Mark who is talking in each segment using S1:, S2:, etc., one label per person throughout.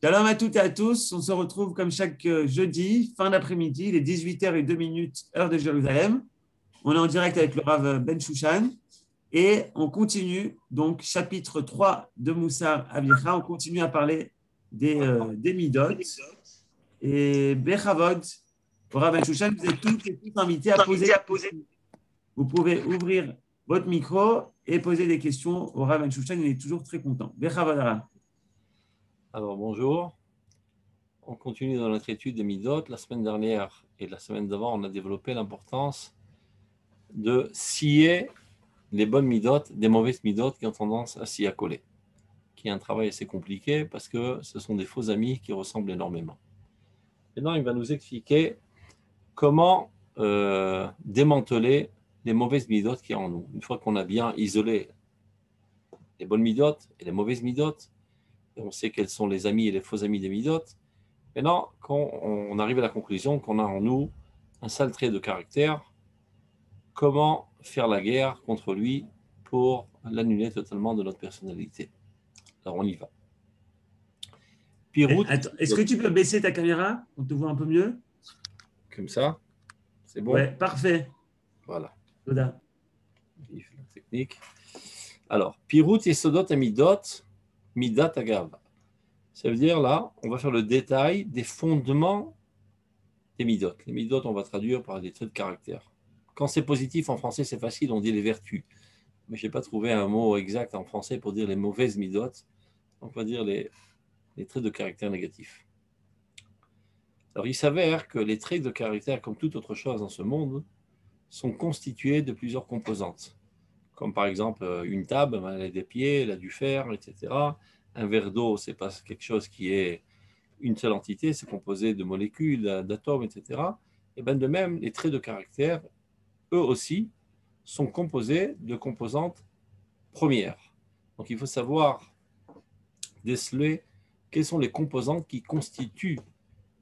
S1: Shalom à toutes et à tous. On se retrouve comme chaque jeudi, fin d'après-midi, il est 18h02, heure de Jérusalem. On est en direct avec le Rav Ben Shushan et on continue, donc chapitre 3 de Moussar Avicha. On continue à parler des Midot. Et Bechavod, au Rav Ben Shushan, vous êtes tous et tous invités à poser des questions. Vous pouvez ouvrir votre micro et poser des questions au Rav Ben Shushan. Il est toujours très content. Bechavod, Rav.
S2: Alors bonjour, on continue dans notre étude des Midot. La semaine dernière et la semaine d'avant, on a développé l'importance de scier les bonnes Midot des mauvaises Midot qui ont tendance à s'y accoler, qui est un travail assez compliqué parce que ce sont des faux amis qui ressemblent énormément. Maintenant, il va nous expliquer comment démanteler les mauvaises Midot qui y a en nous. Une fois qu'on a bien isolé les bonnes Midot et les mauvaises Midot, et on sait quels sont les amis et les faux amis des Midot. Maintenant, quand on arrive à la conclusion qu'on a en nous un sale trait de caractère, comment faire la guerre contre lui pour l'annuler totalement de notre personnalité? Alors on y va. Pirout,
S1: Attends, est-ce que tu peux baisser ta caméra? On te voit un peu mieux?
S2: comme ça, c'est bon?
S1: Ouais, parfait.
S2: Voilà.
S1: Toda.
S2: Vive la technique. Alors, Pirout et Sodot à Midot, Midat Agav. Ça veut dire là, on va faire le détail des fondements des Midot. Les Midot, on va traduire par des traits de caractère. Quand c'est positif en français, c'est facile, on dit les vertus. Mais je n'ai pas trouvé un mot exact en français pour dire les mauvaises Midot. On va dire les traits de caractère négatifs. Alors, il s'avère que les traits de caractère, comme toute autre chose dans ce monde, sont constitués de plusieurs composantes. Comme par exemple une table, elle a des pieds, elle a du fer, etc. Un verre d'eau, ce n'est pas quelque chose qui est une seule entité, c'est composé de molécules, d'atomes, etc. Et bien de même, les traits de caractère, eux aussi, sont composés de composantes premières. Donc il faut savoir déceler quelles sont les composantes qui constituent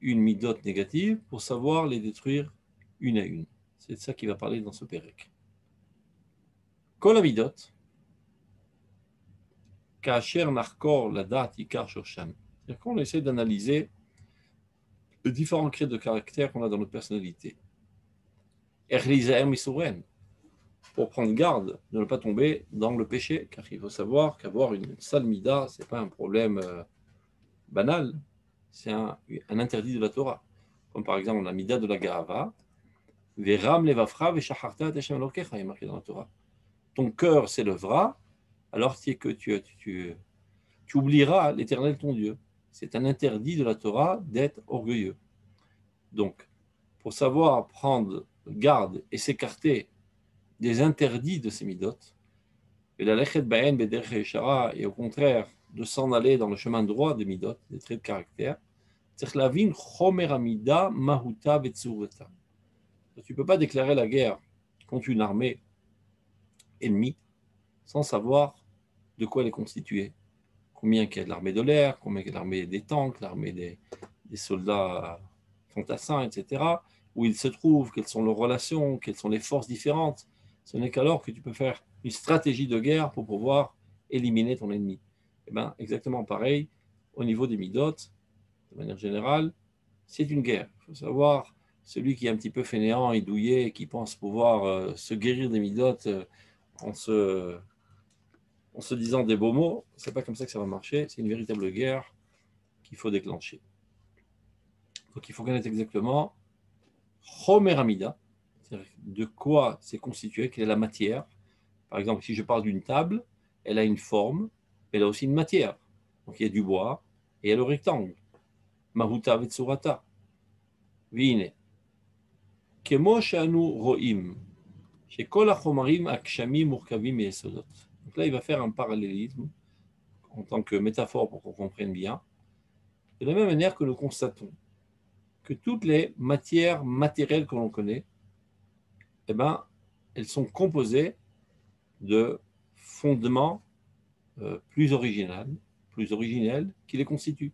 S2: une midote négative pour savoir les détruire une à une. C'est de ça qu'il va parler dans ce pérec. Kol hamidot, kasher narkor la date ikar shoshan. C'est-à-dire qu'on essaie d'analyser les différents traits de caractère qu'on a dans notre personnalité. Erlizaer misouren, pour prendre garde de ne pas tomber dans le péché, car il faut savoir qu'avoir une sale mida, ce n'est pas un problème banal, c'est un interdit de la Torah. Comme par exemple la mida de la Gahava, Veram levavcha veshacharta et Hashem Elokecha, il est marqué dans la Torah. Ton cœur s'élèvera, alors que tu oublieras l'Éternel ton Dieu. C'est un interdit de la Torah d'être orgueilleux. Donc, pour savoir prendre garde et s'écarter des interdits de ces midot, et au contraire de s'en aller dans le chemin droit des midot, des traits de caractère, tu ne peux pas déclarer la guerre contre une armée ennemie sans savoir de quoi elle est constituée. Combien qu'il y a de l'armée de l'air, combien qu'il y a de l'armée des tanks, l'armée des soldats fantassins, etc. Où ils se trouvent, quelles sont leurs relations, quelles sont les forces différentes. Ce n'est qu'alors que tu peux faire une stratégie de guerre pour pouvoir éliminer ton ennemi. Et bien, exactement pareil, au niveau des midot, de manière générale, c'est une guerre. Il faut savoir, celui qui est un petit peu fainéant et douillet, qui pense pouvoir se guérir des midot en se disant des beaux mots, c'est pas comme ça que ça va marcher. C'est une véritable guerre qu'il faut déclencher. Donc il faut connaître exactement Chomer Amida, c'est-à-dire de quoi c'est constitué, quelle est la matière. Par exemple, si je parle d'une table, elle a une forme, elle a aussi une matière. Donc il y a du bois et il y a le rectangle. Mahuta vetsurata. Vine. Kemo she'anu ro'im. Shekol hachomarim akshamim murkavim yesodot. Donc là, il va faire un parallélisme en tant que métaphore pour qu'on comprenne bien. De la même manière que nous constatons que toutes les matières matérielles que l'on connaît, eh ben, elles sont composées de fondements plus originels qui les constituent.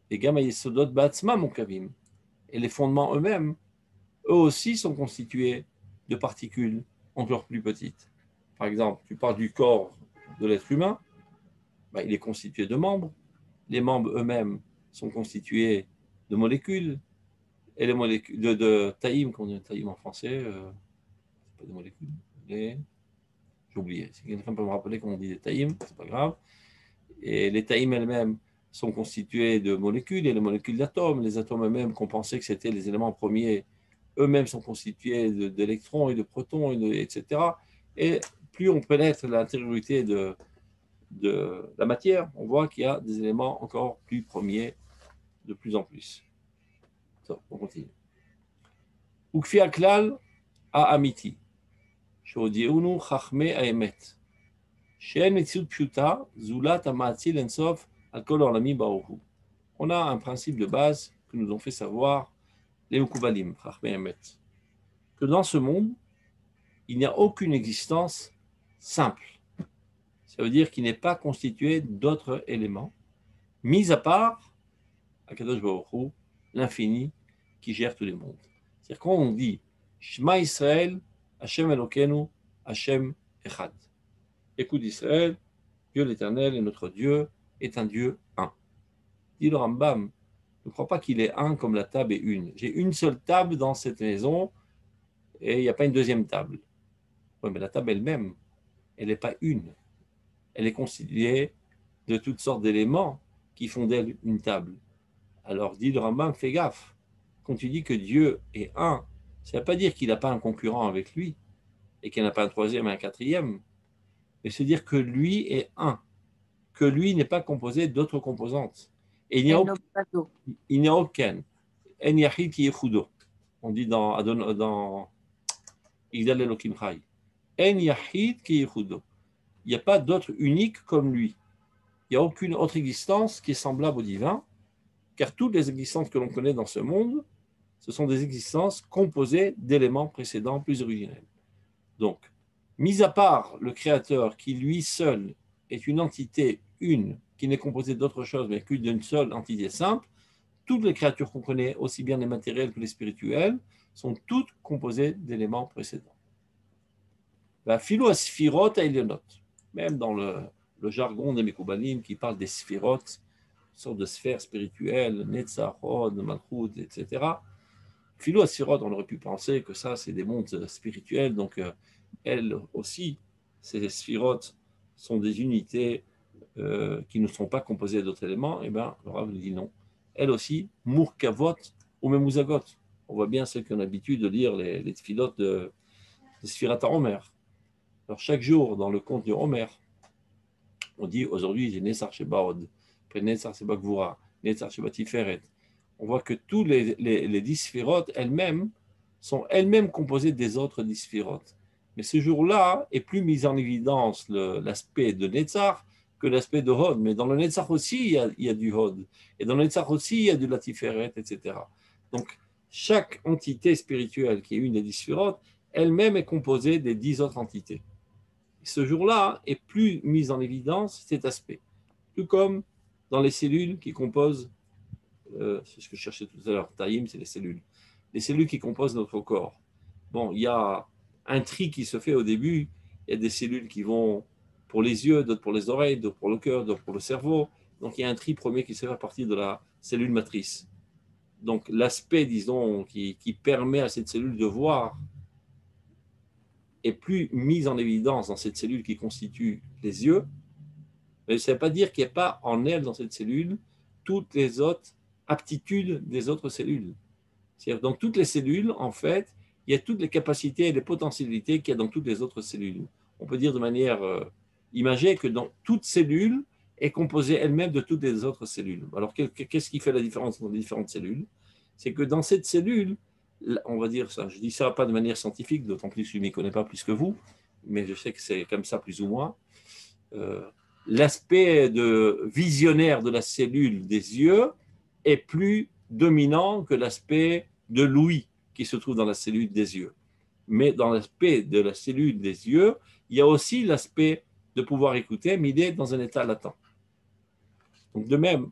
S2: Les gamma yesodot ba'atzma mukavim. Et les fondements eux-mêmes, eux aussi sont constitués de particules encore plus petites. Par exemple, tu parles du corps de l'être humain, ben, il est constitué de membres. Les membres eux-mêmes sont constituées de molécules, et les molécules de taïm, qu'on dit taïm en français, c'est pas des molécules, j'ai oublié. Si quelqu'un peut me rappeler comment on dit des taïm, c'est pas grave. Et les taïm elles-mêmes sont constituées de molécules, et les molécules d'atomes, les atomes eux-mêmes qu'on pensait que c'était les éléments premiers, eux-mêmes sont constitués d'électrons et de protons, etc. Et plus on pénètre l'intériorité de la matière, on voit qu'il y a des éléments encore plus premiers de plus en plus. On continue. Ukfi aklal a amiti. שהודיעונו חכמי האמת, שאין מציאות פשוטה, זולת המאציל אינסוף על כל העולמים ברוך הוא. On a un principe de base que nous ont fait savoir les Mukoubalim, Chachmei Emet, que dans ce monde, il n'y a aucune existence simple. Ça veut dire qu'il n'est pas constitué d'autres éléments, mis à part Akadosh Baruch Hu, l'infini qui gère tous les mondes. C'est-à-dire quand on dit Shema Israël, Hashem Elokeinu, Hashem Echad. Écoute Israël, Dieu l'Éternel et notre Dieu est un Dieu un. Dit le Rambam, ne crois pas qu'il est un comme la table est une. J'ai une seule table dans cette maison et il n'y a pas une deuxième table. Oui, mais la table elle-même, elle n'est pas une. Elle est constituée de toutes sortes d'éléments qui font d'elle une table. Alors dit le Rambam, fais gaffe. Quand tu dis que Dieu est un, ça ne veut pas dire qu'il n'a pas un concurrent avec lui et qu'il n'y en a pas un troisième et un quatrième, mais c'est dire que lui est un, que lui n'est pas composé d'autres composantes. Et il n'y a aucun. En yachid ki yechudo. On dit dans Igdal Elokim Chai. En yachid ki yechudo. Il n'y a pas d'autre unique comme lui. Il n'y a aucune autre existence qui est semblable au divin, car toutes les existences que l'on connaît dans ce monde, ce sont des existences composées d'éléments précédents plus originels. Donc, mis à part le Créateur qui lui seul est une entité une, qui n'est composée d'autre chose, mais qu'une d'une seule entité simple, toutes les créatures qu'on connaît, aussi bien les matériels que les spirituels, sont toutes composées d'éléments précédents. La philo à sphirot à Elionot, même dans le jargon des Mekoubalim qui parle des sphirot, une sorte de sphère spirituelle, Netzach, Hod, Malchut, etc. Philo à sphirot, on aurait pu penser que ça, c'est des mondes spirituels, donc elles aussi, ces sphirot sont des unités qui ne sont pas composées d'autres éléments. Et bien, le Rav nous dit non. Elles aussi, Mourkavot ou Memouzagot. On voit bien ceux qui ont l'habitude de lire les tfilotes de Sphirat HaOmer. Alors, chaque jour, dans le conte du Homer, on dit aujourd'hui, j'ai Netzar Sheba Hod, après Netzar Sheba Gvura, Netzar Sheba Tiferet. On voit que tous les 10 sphirotes elles-mêmes sont elles-mêmes composées des autres 10 sphirotes. Mais ce jour-là est plus mis en évidence l'aspect de Netzar que l'aspect de Hod. Mais dans le Netzar aussi, il y a du Hod. Et dans le Netzar aussi, il y a du Latiferet, etc. Donc, chaque entité spirituelle qui est une des 10 sphirotes, elle-même est composée des 10 autres entités. Et ce jour-là est plus mis en évidence cet aspect. Tout comme dans les cellules qui composent, c'est ce que je cherchais tout à l'heure, Taïm, c'est les cellules qui composent notre corps. Bon, il y a un tri qui se fait au début, il y a des cellules qui vont pour les yeux, d'autres pour les oreilles, d'autres pour le cœur, d'autres pour le cerveau. Donc il y a un tri premier qui se fait à partir de la cellule matrice. Donc l'aspect, disons, qui permet à cette cellule de voir est plus mis en évidence dans cette cellule qui constitue les yeux, mais ça ne veut pas dire qu'il n'y a pas en elle, dans cette cellule, toutes les autres aptitudes des autres cellules. C'est-à-dire dans toutes les cellules, en fait, il y a toutes les capacités et les potentialités qu'il y a dans toutes les autres cellules. On peut dire de manière imagée que dans toute cellule est composée elle-même de toutes les autres cellules. Alors, qu'est-ce qui fait la différence entre les différentes cellules? C'est que dans cette cellule, on va dire ça, je dis ça pas de manière scientifique, d'autant plus que je ne m'y connais pas plus que vous, mais je sais que c'est comme ça plus ou moins. L'aspect visionnaire de la cellule des yeux est plus dominant que l'aspect de l'ouïe qui se trouve dans la cellule des yeux. Mais dans l'aspect de la cellule des yeux, il y a aussi l'aspect de pouvoir écouter, mais il est dans un état latent. Donc de même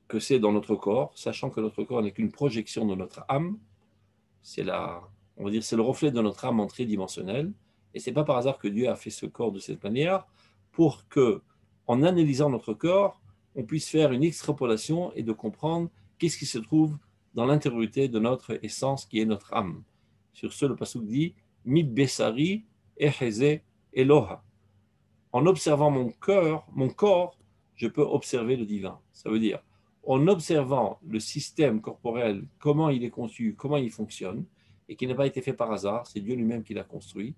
S2: que c'est dans notre corps, sachant que notre corps n'est qu'une projection de notre âme, on va dire, c'est le reflet de notre âme en tridimensionnel, et c'est pas par hasard que Dieu a fait ce corps de cette manière, pour que, en analysant notre corps, on puisse faire une extrapolation et de comprendre qu'est-ce qui se trouve dans l'intériorité de notre essence qui est notre âme. Sur ce, le pasuk dit Mi besari eheze Eloha. En observant mon corps, je peux observer le divin. Ça veut dire, en observant le système corporel, comment il est conçu, comment il fonctionne, et qui n'a pas été fait par hasard, c'est Dieu lui-même qui l'a construit,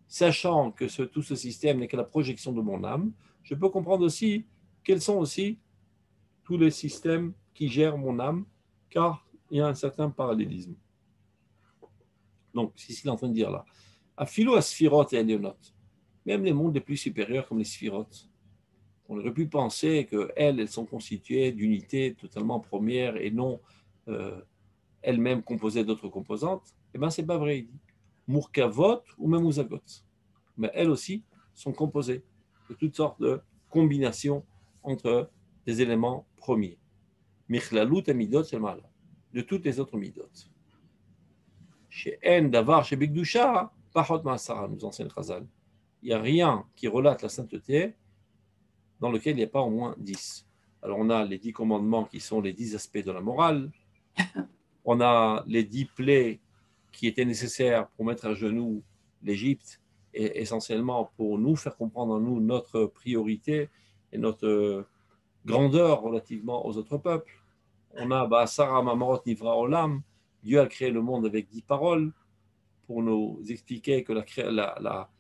S2: sachant que tout ce système n'est que la projection de mon âme, je peux comprendre aussi quels sont aussi tous les systèmes qui gèrent mon âme, car il y a un certain parallélisme. Donc, c'est ce qu'il est en train de dire là. Afilo asphirot et elionot. Même les mondes les plus supérieurs comme les sphirotes, on aurait pu penser qu'elles sont constituées d'unités totalement premières et non elles-mêmes composées d'autres composantes. Eh bien, ce n'est pas vrai. Il dit Murkavot ou même Uzagot. Mais elles aussi sont composées de toutes sortes de combinations entre des éléments premiers. Michlalut et Midot, c'est le mal. De toutes les autres Midot. Chez En, Davar, chez Bigdusha, Pachot Maasara, nous enseigne Chazal. Il n'y a rien qui relate la sainteté dans lequel il n'y a pas au moins 10. Alors on a les 10 commandements qui sont les 10 aspects de la morale, on a les 10 plaies qui étaient nécessaires pour mettre à genoux l'Égypte, et essentiellement pour nous faire comprendre en nous notre priorité et notre grandeur relativement aux autres peuples. On a Ba'asara Mamorot Nivra Olam, Dieu a créé le monde avec 10 paroles pour nous expliquer que la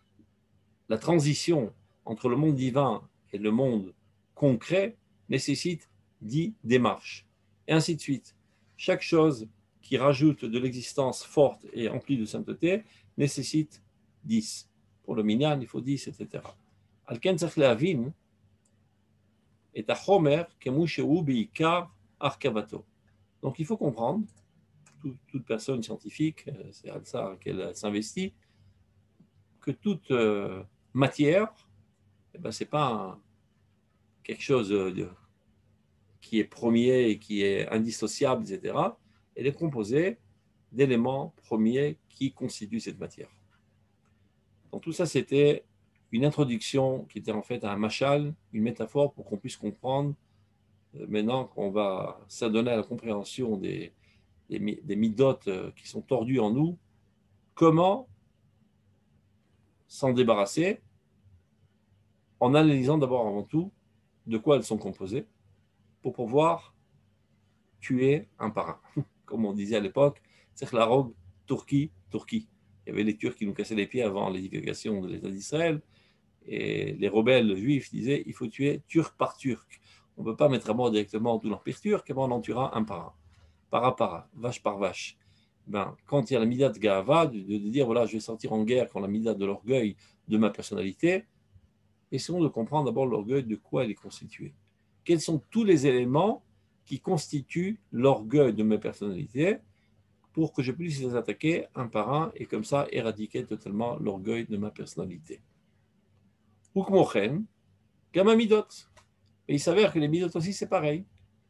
S2: transition entre le monde divin et le monde concret nécessite 10 démarches, et ainsi de suite. Chaque chose qui rajoute de l'existence forte et emplie de sainteté nécessite 10. Pour le minyan, il faut 10, etc. Al-ken tzarich lehavin et hachomer kemu shehu beikar arkavato. Donc il faut comprendre, toute personne scientifique, c'est à ça qu'elle s'investit, que toute matière, eh ben, ce n'est pas quelque chose qui est premier et qui est indissociable, etc. Elle est composée d'éléments premiers qui constituent cette matière. Donc tout ça, c'était une introduction qui était en fait un machal, une métaphore pour qu'on puisse comprendre, maintenant qu'on va s'adonner à la compréhension des midotes qui sont tordues en nous, comment s'en débarrasser en analysant d'abord avant tout de quoi elles sont composées pour pouvoir tuer un par un. Comme on disait à l'époque, c'est la rogue Turquie. Il y avait les Turcs qui nous cassaient les pieds avant l'édification de l'État d'Israël, et les rebelles juifs disaient il faut tuer Turc par Turc. On ne peut pas mettre à mort directement tout l'empire turc, on en tuera un par un, vache par vache. Ben, quand il y a la mida de Gahava, de dire voilà, je vais sortir en guerre contre la mida de l'orgueil de ma personnalité, essayons de comprendre d'abord l'orgueil, de quoi il est constitué. Quels sont tous les éléments qui constituent l'orgueil de ma personnalité pour que je puisse les attaquer un par un et comme ça éradiquer totalement l'orgueil de ma personnalité. Ukmochen, Gama Midot. Et il s'avère que les Midot aussi c'est pareil.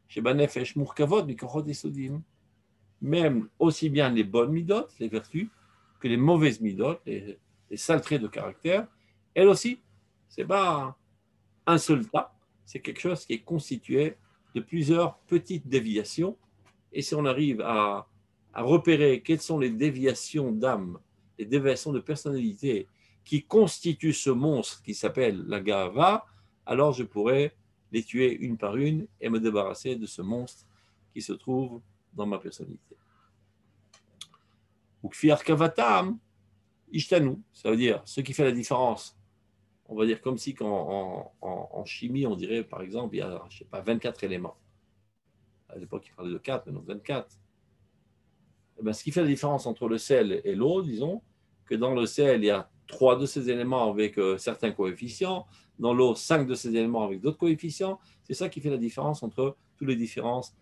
S2: Chez Banefesh, Murkavod, Mikochot et Sodim. Même aussi bien les bonnes Midot, les vertus, que les mauvaises Midot, les sales traits de caractère, elles aussi, c'est pas un seul tas, c'est quelque chose qui est constitué de plusieurs petites déviations. Et si on arrive à repérer quelles sont les déviations d'âme, les déviations de personnalité qui constituent ce monstre qui s'appelle la Gahava, alors je pourrais les tuer une par une et me débarrasser de ce monstre qui se trouve dans ma personnalité. Ou kfiar kavatam ishtanu, ça veut dire ce qui fait la différence. On va dire comme si en chimie, on dirait par exemple, il y a, je sais pas, 24 éléments. À l'époque, il parlait de 4, maintenant 24. Eh bien, ce qui fait la différence entre le sel et l'eau, disons, que dans le sel, il y a 3 de ces éléments avec certains coefficients, dans l'eau, 5 de ces éléments avec d'autres coefficients. C'est ça qui fait la différence entre toutes les différences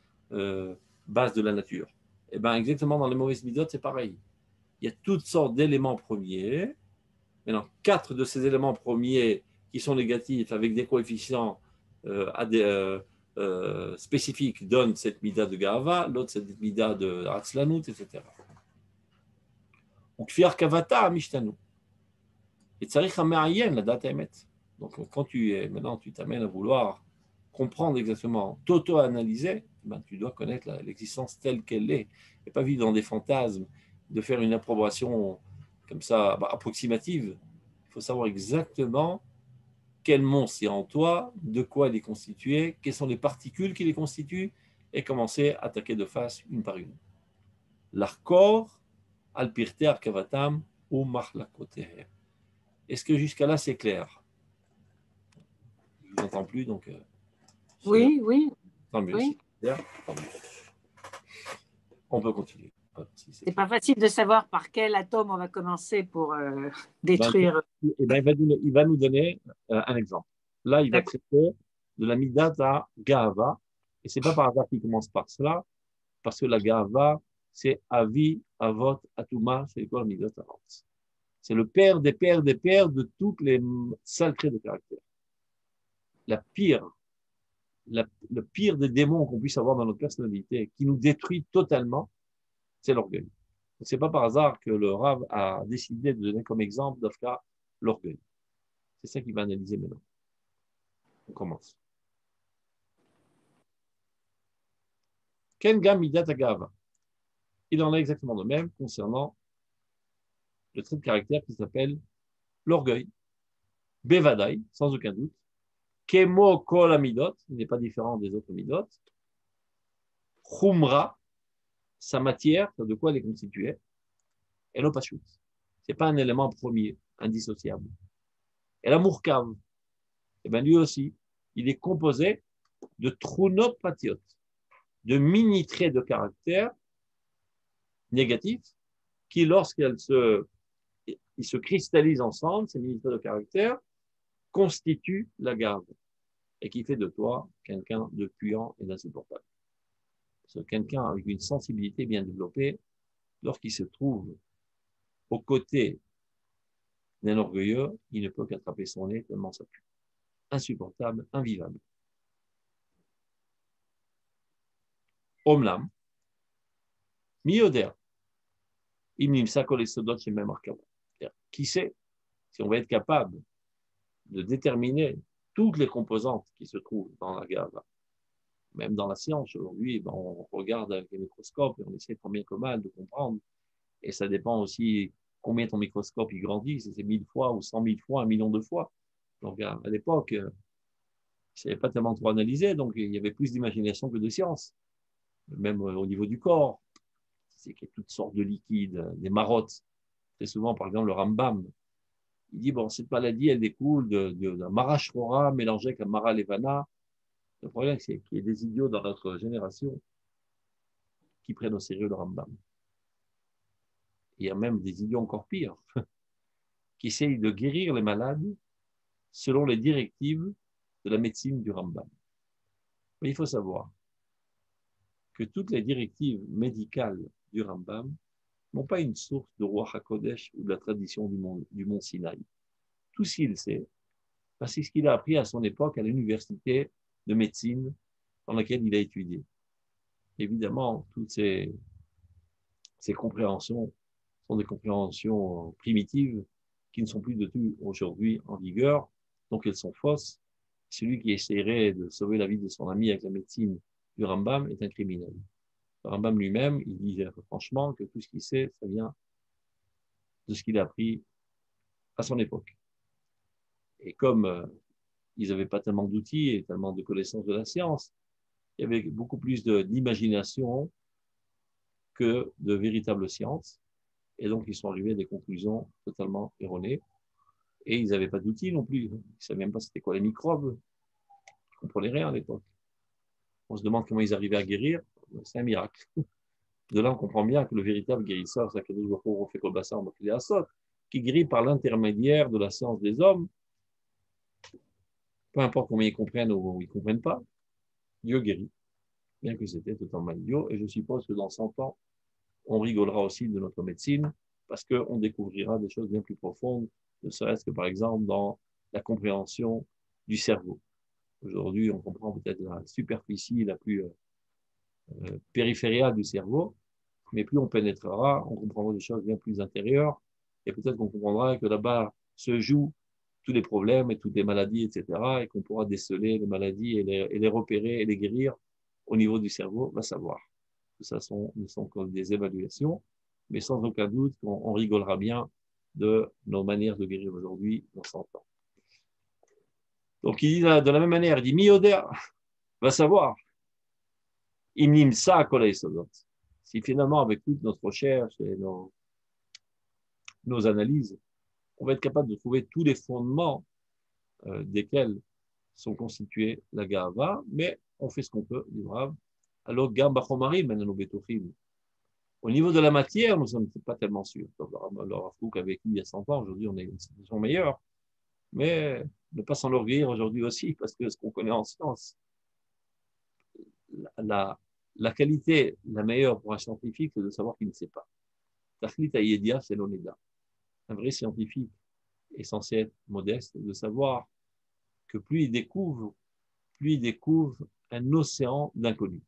S2: bases de la nature. Et bien, exactement dans les mauvaises midotes, c'est pareil. Il y a toutes sortes d'éléments premiers. Maintenant, 4 de ces éléments premiers qui sont négatifs avec des coefficients spécifiques donnent cette mida de Gahava, l'autre cette mida de Atzlanut, etc. Donc, Kfiar Kavata Mishtanu. Et Tsarich HaMe'ayen, la date émet. Donc, quand maintenant tu t'amènes à vouloir comprendre exactement, t'auto-analyser, tu dois connaître l'existence telle qu'elle est, et pas vivre dans des fantasmes, de faire une approbation comme ça, approximative. Il faut savoir exactement quel monstre il y a en toi, de quoi il est constitué, quelles sont les particules qui les constituent, et commencer à attaquer de face une par une. L'arkor, al-pirte arkavatam, ou marlakoteher. Est-ce que jusqu'à là c'est clair? Je ne vous entends plus, donc
S3: oui, oui,
S2: tant mieux.
S3: oui.
S2: Si c'est clair, tant mieux. On peut continuer.
S3: C'est pas facile de savoir par quel atome on va commencer pour détruire.
S2: Il va nous donner un exemple. Là, il va traiter de la midata gava, et c'est pas par hasard qu'il commence par cela, parce que la gava, c'est avi, avot, atuma, c'est quoi la midata? C'est le père des pères des pères de toutes les saletés de caractère. Le pire des démons qu'on puisse avoir dans notre personnalité, qui nous détruit totalement, c'est l'orgueil. C'est pas par hasard que le Rav a décidé de donner comme exemple d'Afka l'orgueil. C'est ça qu'il va analyser maintenant. On commence. Ken gam midat agava. Il en est exactement de même concernant le trait de caractère qui s'appelle l'orgueil. Bevadai, sans aucun doute. Kemo kol amidot, il n'est pas différent des autres midot. Khumra, sa matière, de quoi elle est constituée. Et l'opashut. C'est pas un élément premier, indissociable. Et l'amour cave, eh bien lui aussi, il est composé de trunopatiot, de mini-traits de caractère négatifs qui, lorsqu'ils se cristallisent ensemble, ces mini-traits de caractère, constituent la garde et qui fait de toi quelqu'un de puant et d'insupportable. C'est quelqu'un avec une sensibilité bien développée, lorsqu'il se trouve aux côtés d'un orgueilleux, il ne peut qu'attraper son nez tellement ça pue. Insupportable, invivable. Omlam, mioder, imnimsa kolesodot chez même qui sait si on va être capable de déterminer toutes les composantes qui se trouvent dans la gava. Même dans la science, aujourd'hui, on regarde avec les microscopes et on essaie tant bien que mal de comprendre. Et ça dépend aussi combien ton microscope il grandit, si c'est 1000 fois ou 100 000 fois, 1 million de fois. Donc à l'époque, il ne savait pas tellement trop analyser, donc il y avait plus d'imagination que de science. Même au niveau du corps, c'est qu'il y a toutes sortes de liquides, des marottes. Très souvent, par exemple, le Rambam, il dit, bon, cette maladie, elle découle d'un Mara Shrora mélangé avec un Mara Levana. Le problème, c'est qu'il y a des idiots dans notre génération qui prennent au sérieux le Rambam. Il y a même des idiots encore pires qui essayent de guérir les malades selon les directives de la médecine du Rambam. Mais il faut savoir que toutes les directives médicales du Rambam n'ont pas une source de Roi HaKodesh ou de la tradition du mont Sinaï. Tout ce qu'il sait, c'est ce qu'il a appris à son époque à l'université de médecine dans laquelle il a étudié. Évidemment, toutes ces compréhensions sont des compréhensions primitives qui ne sont plus de tout aujourd'hui en vigueur, donc elles sont fausses. Celui qui essaierait de sauver la vie de son ami avec la médecine du Rambam est un criminel. Le Rambam lui-même, il dit franchement que tout ce qu'il sait, ça vient de ce qu'il a appris à son époque. Et comme ils n'avaient pas tellement d'outils et tellement de connaissances de la science, il y avait beaucoup plus d'imagination que de véritable science. Et donc, ils sont arrivés à des conclusions totalement erronées. Et ils n'avaient pas d'outils non plus. Ils ne savaient même pas c'était quoi les microbes. Ils ne comprenaient rien à l'époque. On se demande comment ils arrivaient à guérir. C'est un miracle. De là, on comprend bien que le véritable guérisseur, c'est qui guérit par l'intermédiaire de la science des hommes. Peu importe combien ils comprennent ou ils ne comprennent pas, Dieu guérit. Bien que c'était totalement idiot. Et je suppose que dans 100 ans, on rigolera aussi de notre médecine parce qu'on découvrira des choses bien plus profondes, ne serait-ce que par exemple dans la compréhension du cerveau. Aujourd'hui, on comprend peut-être la superficie la plus périphériale du cerveau, mais plus on pénétrera, on comprendra des choses bien plus intérieures et peut-être qu'on comprendra que là-bas se joue tous les problèmes et toutes les maladies, etc., et qu'on pourra déceler les maladies et les repérer et les guérir au niveau du cerveau, va savoir. Tout ça ne sont que des évaluations, mais sans aucun doute qu'on rigolera bien de nos manières de guérir aujourd'hui dans 100 ans. Donc il dit de la même manière, il dit Mioder, va savoir, imnim sa kolaisodot. Si finalement, avec toute notre recherche et nos analyses, on va être capable de trouver tous les fondements desquels sont constitués la Gava, mais on fait ce qu'on peut, dit Rav. Alors, Gamba Chomarim, maintenant, au niveau de la matière, nous ne sommes pas tellement sûrs. Le Rav Kook a vécu il y a 100 ans, aujourd'hui on est une situation meilleure, mais ne pas s'enorgueillir aujourd'hui aussi, parce que ce qu'on connaît en science, la qualité la meilleure pour un scientifique, c'est de savoir qu'il ne sait pas. Tachlit Hayedia, c'est l'oneda. Un vrai scientifique est censé être modeste, de savoir que plus il découvre un océan d'inconnus.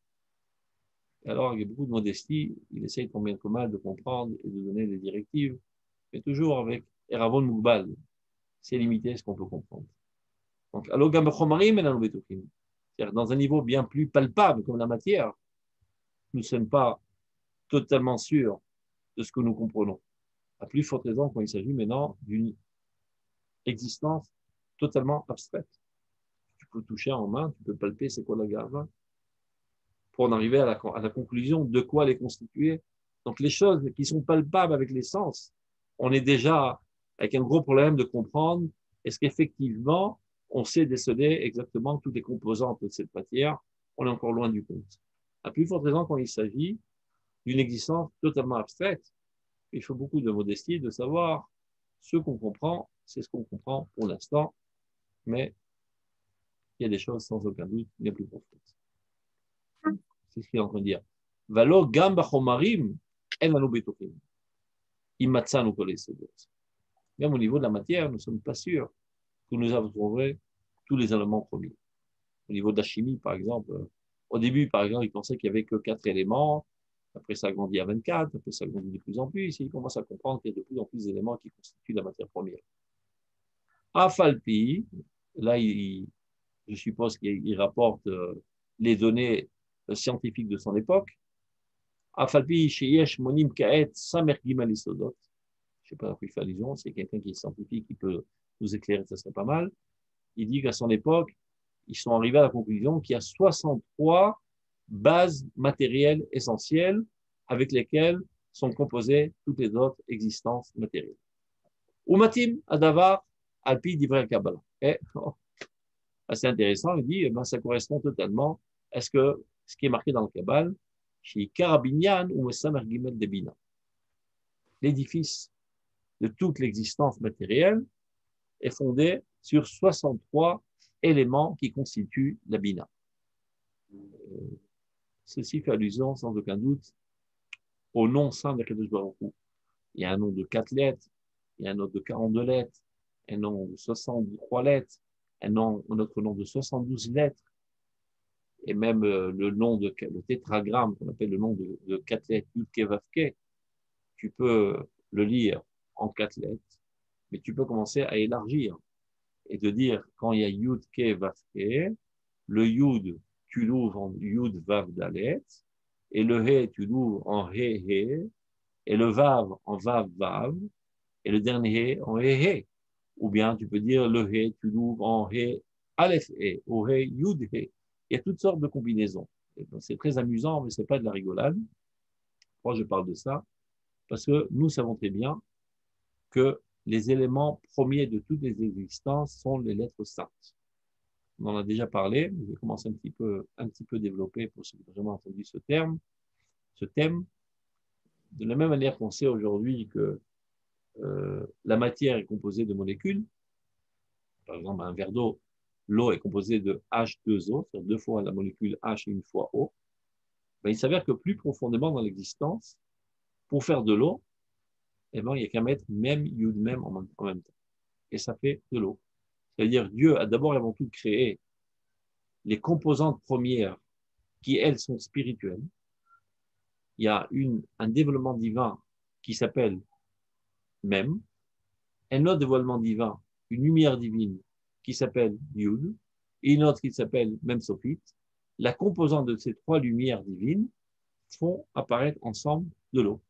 S2: Alors, avec beaucoup de modestie, il essaye tant bien que mal de comprendre et de donner des directives, mais toujours avec Eravon Moubal. C'est limité ce qu'on peut comprendre. Donc, c'est-à-dire dans un niveau bien plus palpable comme la matière, nous ne sommes pas totalement sûrs de ce que nous comprenons. À plus forte raison quand il s'agit maintenant d'une existence totalement abstraite. Tu peux toucher en main, tu peux palper c'est quoi la Gava, pour en arriver à la conclusion de quoi les constituer. Donc les choses qui sont palpables avec les sens, on est déjà avec un gros problème de comprendre est-ce qu'effectivement on sait déceler exactement toutes les composantes de cette matière, on est encore loin du compte. À plus forte raison quand il s'agit d'une existence totalement abstraite, il faut beaucoup de modestie de savoir ce qu'on comprend, c'est ce qu'on comprend pour l'instant, mais il y a des choses sans aucun doute bien plus profondes. C'est ce qu'il est en train de dire. Valo gamba chomarim en anu betochim. Imatsanu kolesedot. Même au niveau de la matière, nous ne sommes pas sûrs que nous avons trouvé tous les éléments promis. Au niveau de la chimie, par exemple, au début, par exemple, ils pensaient qu'il n'y avait que 4 éléments. Après, ça grandit à 24. Après, ça grandit de plus en plus. Et ils commencent à comprendre qu'il y a de plus en plus d'éléments qui constituent la matière première. Afalpi, là, je suppose qu'il rapporte les données scientifiques de son époque. Afalpi, sheyesh monim kaet samer gimel isodot. Je ne sais pas à quoi il fait allusion, c'est quelqu'un qui est scientifique qui peut nous éclairer, ça serait pas mal. Il dit qu'à son époque, ils sont arrivés à la conclusion qu'il y a 63 bases matérielles essentielles avec lesquelles sont composées toutes les autres existences matérielles. Umatim adavar alpi divrei Kabbalah. C'est intéressant, il dit, ça correspond totalement à ce qui est marqué dans le Kabbal, chez Karabinyan ou Mesamer Gimel de Bina. L'édifice de toute l'existence matérielle est fondé sur 63 éléments qui constituent la Bina. Ceci fait allusion, sans aucun doute, au nom saint d'Akadosh Baruch Hu. Il y a un nom de 4 lettres, il y a un autre de 42 lettres, un nom de 63 lettres, un autre nom de 72 lettres, et même le tétragramme, qu'on appelle le nom de 4 lettres, Yud-Ke Vav-Ke, tu peux le lire en 4 lettres, mais tu peux commencer à élargir et de dire, quand il y a Yud-Ke Vav-Ke, le Yud, tu l'ouvres en Yud Vav Dalet, et le He, tu l'ouvres en He He, et le Vav en Vav Vav, et le dernier He en He He. Ou bien tu peux dire le He, tu l'ouvres en He Aleph He, ou He Yud He. Il y a toutes sortes de combinaisons. C'est très amusant, mais ce n'est pas de la rigolade. Pourquoi je parle de ça? Parce que nous savons très bien que les éléments premiers de toutes les existences sont les lettres saintes. On en a déjà parlé, mais je vais commencer un petit peu développer pour ceux qui ont vraiment entendu ce thème. De la même manière qu'on sait aujourd'hui que la matière est composée de molécules, par exemple un verre d'eau, l'eau est composée de H2O, c'est-à-dire 2 fois la molécule H et 1 fois O, ben, il s'avère que plus profondément dans l'existence, pour faire de l'eau, eh ben, il n'y a qu'à mettre même Yud même en même temps. Et ça fait de l'eau. C'est-à-dire Dieu a d'abord et avant tout créé les composantes premières qui, elles, sont spirituelles. Il y a un dévoilement divin qui s'appelle même, un autre dévoilement divin une lumière divine qui s'appelle Yud et une autre qui s'appelle Mem Sofit, la composante de ces trois lumières divines font apparaître ensemble de l'eau.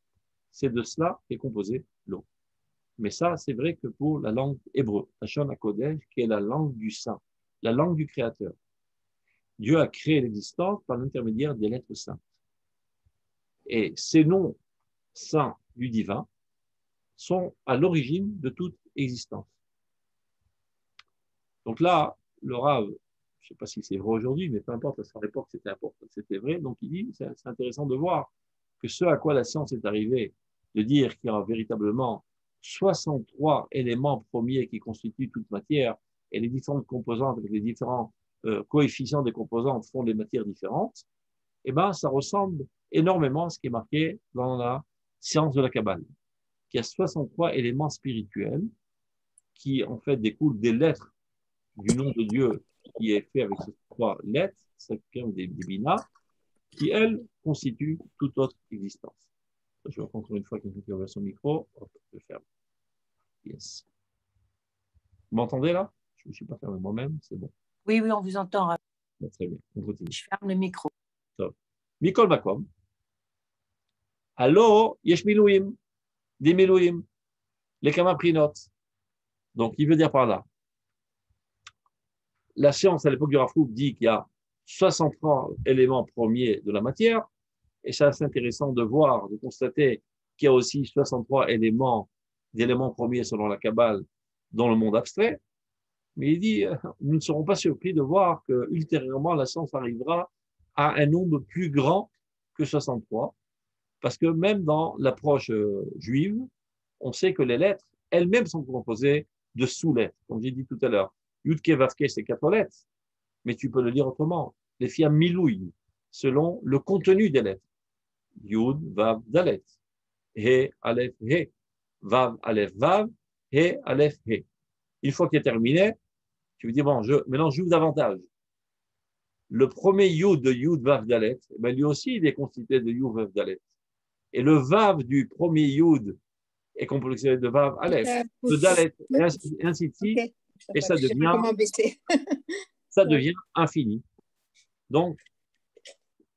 S2: C'est de cela qu'est composée l'eau. Mais ça, c'est vrai que pour la langue hébreu, Lashon HaKodesh, qui est la langue du saint, la langue du Créateur. Dieu a créé l'existence par l'intermédiaire des lettres saintes. Et ces noms saints du divin sont à l'origine de toute existence. Donc là, le Rav, je ne sais pas si c'est vrai aujourd'hui, mais peu importe, à son époque, c'était vrai. Donc il dit, c'est intéressant de voir que ce à quoi la science est arrivée, de dire qu'il y a véritablement 63 éléments premiers qui constituent toute matière, et les différentes composantes, avec les différents coefficients des composantes font des matières différentes, eh ben, ça ressemble énormément à ce qui est marqué dans la science de la Kabbale, qui a 63 éléments spirituels qui, en fait, découlent des lettres du nom de Dieu qui est fait avec ces trois lettres, chacun des binas, qui, elles, constituent toute autre existence. Je vais encore une fois quelqu'un qui ouvre son micro. Hop, je ferme. Yes. Vous m'entendez là? Je ne me suis pas fermé moi-même, c'est bon.
S3: Oui, on vous entend.
S2: Bon, très bien, on continue.
S3: Je ferme le micro.
S2: Mikol Makom. Alors, Yesh Milouim, des Milouim, les Kamaprinot. Donc, il veut dire par là, la science à l'époque du Rav Kook dit qu'il y a 63 éléments premiers de la matière, et c'est assez intéressant de voir, de constater qu'il y a aussi 63 d'éléments premiers selon la Kabbale dans le monde abstrait. Mais il dit, nous ne serons pas surpris de voir que ultérieurement la science arrivera à un nombre plus grand que 63, parce que même dans l'approche juive, on sait que les lettres elles-mêmes sont composées de sous-lettres, comme j'ai dit tout à l'heure. Yudke Vavke, c'est 4 lettres, mais tu peux le dire autrement. Les filles milouï, selon le contenu des lettres. Yud, Vav, Dalet. He, Aleph, He. Vav, Aleph, Vav. He, Aleph, He. Une fois qu'il est terminé, tu veux dire, bon, maintenant j'ouvre davantage. Le premier Yud de Yud, Vav, Dalet, ben lui aussi, il est constitué de Yud, Vav, Dalet. Et le Vav du premier Yud est composé de Vav, Aleph, de Dalet, et ainsi de suite. Okay. Et ça devient infini. Donc,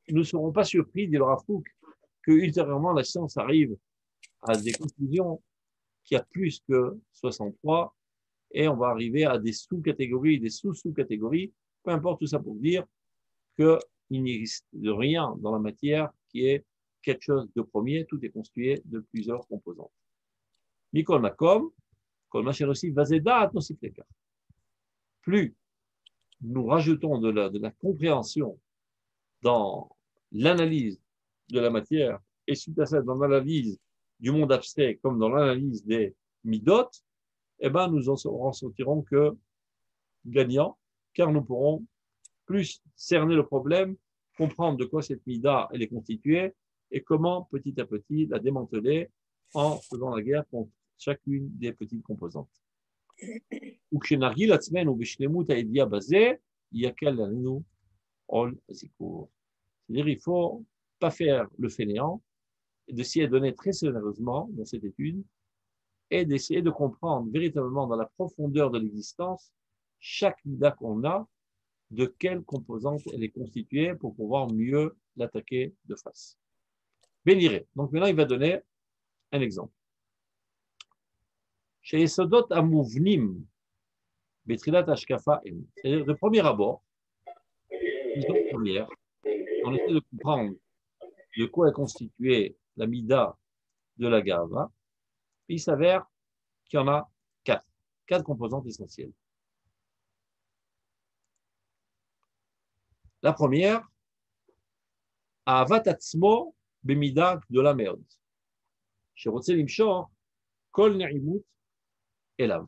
S2: nous ne serons pas surpris, dit le Rav Kook, que ultérieurement la science arrive à des conclusions qui a plus que 63, et on va arriver à des sous-catégories, des sous-sous-catégories, peu importe tout ça pour dire qu'il n'existe rien dans la matière qui est quelque chose de premier, tout est constitué de plusieurs composantes. Mikol Makom, Kol Macher aussi, Vazeda Atnosifleka. Plus nous rajoutons de la compréhension dans l'analyse de la matière, et suite à ça, dans l'analyse du monde abstrait, comme dans l'analyse des midot, eh ben, nous en sortirons que gagnants, car nous pourrons plus cerner le problème, comprendre de quoi cette mida elle est constituée, et comment petit à petit la démanteler en faisant la guerre contre chacune des petites composantes. C'est-à-dire, il ne faut pas faire le fainéant, et d'essayer de donner très sérieusement dans cette étude, et d'essayer de comprendre véritablement dans la profondeur de l'existence chaque mida qu'on a, de quelle composante elle est constituée pour pouvoir mieux l'attaquer de face. Béniré. Donc maintenant, il va donner un exemple. Chez Esodot Amouvnim, Betrilat Ashkafa, c'est-à-dire de premier abord, première, on essaie de comprendre de quoi est constituée la mida de la Gava, il s'avère qu'il y en a quatre composantes essentielles. La première, Ahavat Atzmo Bemida de la merde. Chez Rotzelim Shor, Kol Ne'imut Elav.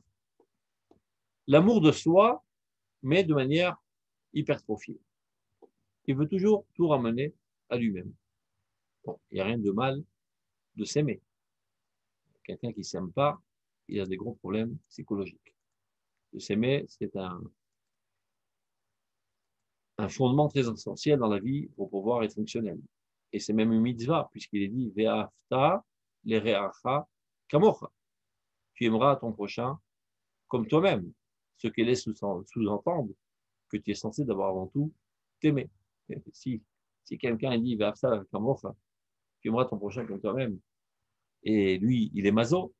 S2: L'amour de soi, mais de manière hypertrophiée. Il veut toujours tout ramener à lui-même. Bon, il n'y a rien de mal de s'aimer. Quelqu'un qui ne s'aime pas, il a des gros problèmes psychologiques. De s'aimer, c'est un fondement très essentiel dans la vie pour pouvoir être fonctionnel. Et c'est même une mitzvah, puisqu'il est dit Ve'afta lereacha kamocha. Tu aimeras ton prochain comme toi-même, ce qui laisse sous-entendre que tu es censé d'abord avant tout t'aimer. Si quelqu'un dit, va ça, tu aimeras ton prochain comme toi-même, et lui, il est maso,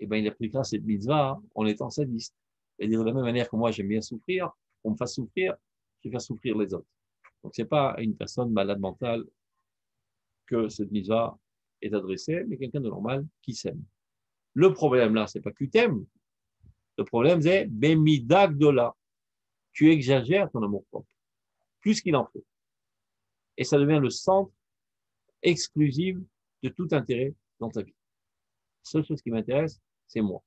S2: et ben il appliquera cette mitzvah en étant sadiste. Et de la même manière que moi, j'aime bien souffrir, on me fasse souffrir, je vais faire souffrir les autres. Donc, c'est pas à une personne malade mentale que cette mitzvah est adressée, mais quelqu'un de normal qui s'aime. Le problème là, c'est pas que tu t'aimes. Le problème, c'est bemidak de là. Tu exagères ton amour propre, plus qu'il en faut. Et ça devient le centre exclusif de tout intérêt dans ta vie. La seule chose qui m'intéresse, c'est moi.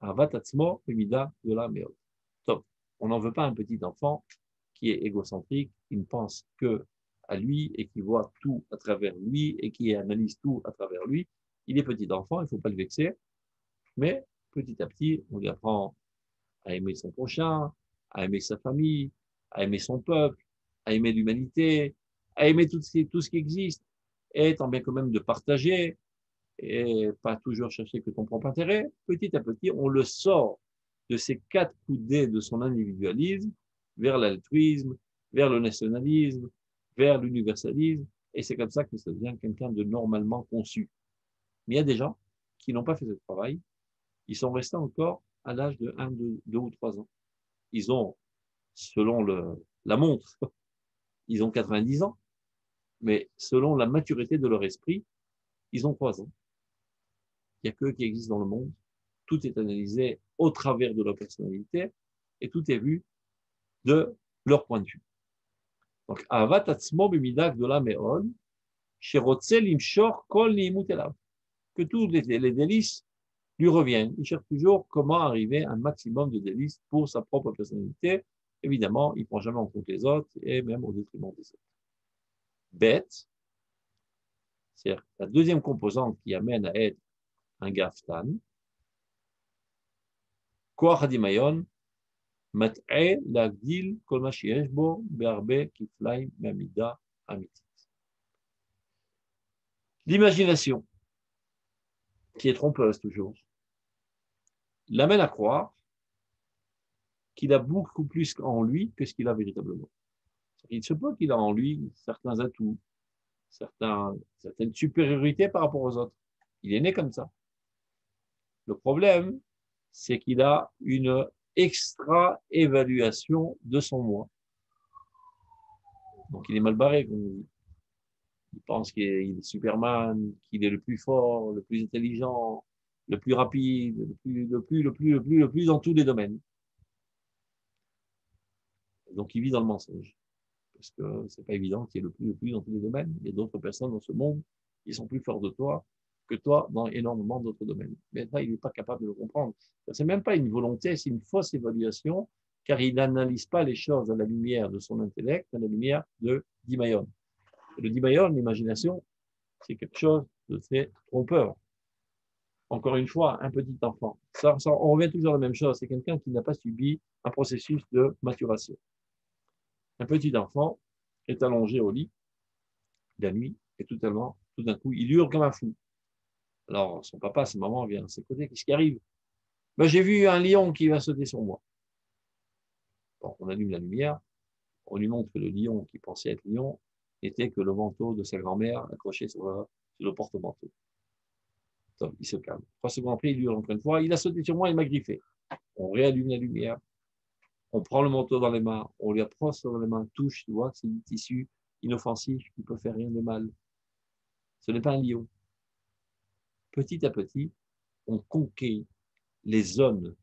S2: Avatatsmo, bemidak de la meod. Top. On n'en veut pas un petit enfant qui est égocentrique, qui ne pense que à lui et qui voit tout à travers lui et qui analyse tout à travers lui. Il est petit enfant, il ne faut pas le vexer, mais petit à petit, on lui apprend à aimer son prochain, à aimer sa famille, à aimer son peuple, à aimer l'humanité, à aimer tout ce qui existe, et tant bien que même de partager, et pas toujours chercher que ton propre intérêt. Petit à petit, on le sort de ces quatre coudées de son individualisme vers l'altruisme, vers le nationalisme, vers l'universalisme, et c'est comme ça que ça devient quelqu'un de normalement conçu. Mais il y a des gens qui n'ont pas fait ce travail, ils sont restés encore à l'âge de 1, 2 ou 3 ans. Ils ont, selon la montre, ils ont 90 ans, mais selon la maturité de leur esprit, ils ont 3 ans. Il n'y a qu'eux qui existent dans le monde. Tout est analysé au travers de leur personnalité et tout est vu de leur point de vue. Donc, Avat atzmo b'midak de la me'od, shirotze limshor kol ni'imut elav. Que tous les délices lui reviennent. Il cherche toujours comment arriver à un maximum de délices pour sa propre personnalité. Évidemment, il ne prend jamais en compte les autres et même au détriment des autres. Bête, c'est la deuxième composante qui amène à être un gaftan. Koach hadimayon, mat'e lagdil kol ma sheyesh bo be'arbe kiflaim me'amida amitit. L'imagination, qui est trompeuse toujours, l'amène à croire qu'il a beaucoup plus en lui que ce qu'il a véritablement. Il se peut qu'il a en lui certains atouts, certaines supériorités par rapport aux autres. Il est né comme ça. Le problème, c'est qu'il a une extra-évaluation de son moi. Donc il est mal barré, comme on dit. Il pense qu'il est Superman, qu'il est le plus fort, le plus intelligent, le plus rapide, le plus dans tous les domaines. Donc il vit dans le mensonge. Parce que c'est pas évident qu'il y ait le plus dans tous les domaines. Il y a d'autres personnes dans ce monde qui sont plus forts que toi dans énormément d'autres domaines. Mais là, il n'est pas capable de le comprendre. C'est même pas une volonté, c'est une fausse évaluation, car il n'analyse pas les choses à la lumière de son intellect, à la lumière de Dimayon. Et le Dimayon, l'imagination, c'est quelque chose de très trompeur. Encore une fois, un petit enfant. On revient toujours à la même chose. C'est quelqu'un qui n'a pas subi un processus de maturation. Un petit enfant est allongé au lit la nuit et tout d'un coup, il hurle comme un fou. Alors, son papa, sa maman viennent à ses côtés. Qu'est-ce qui arrive? Ben, j'ai vu un lion qui va sauter sur moi. Bon, on allume la lumière. On lui montre que le lion qui pensait être lion n'était que le manteau de sa grand-mère accroché sur le porte-manteau. Donc, il se calme. 3 secondes après, il hurle encore une fois. Il a sauté sur moi, il m'a griffé. On réallume la lumière. On prend le manteau dans les mains. On lui approche dans les mains, touche, tu vois, c'est du tissu inoffensif qui ne peut faire rien de mal. Ce n'est pas un lion. Petit à petit, on conquiert les zones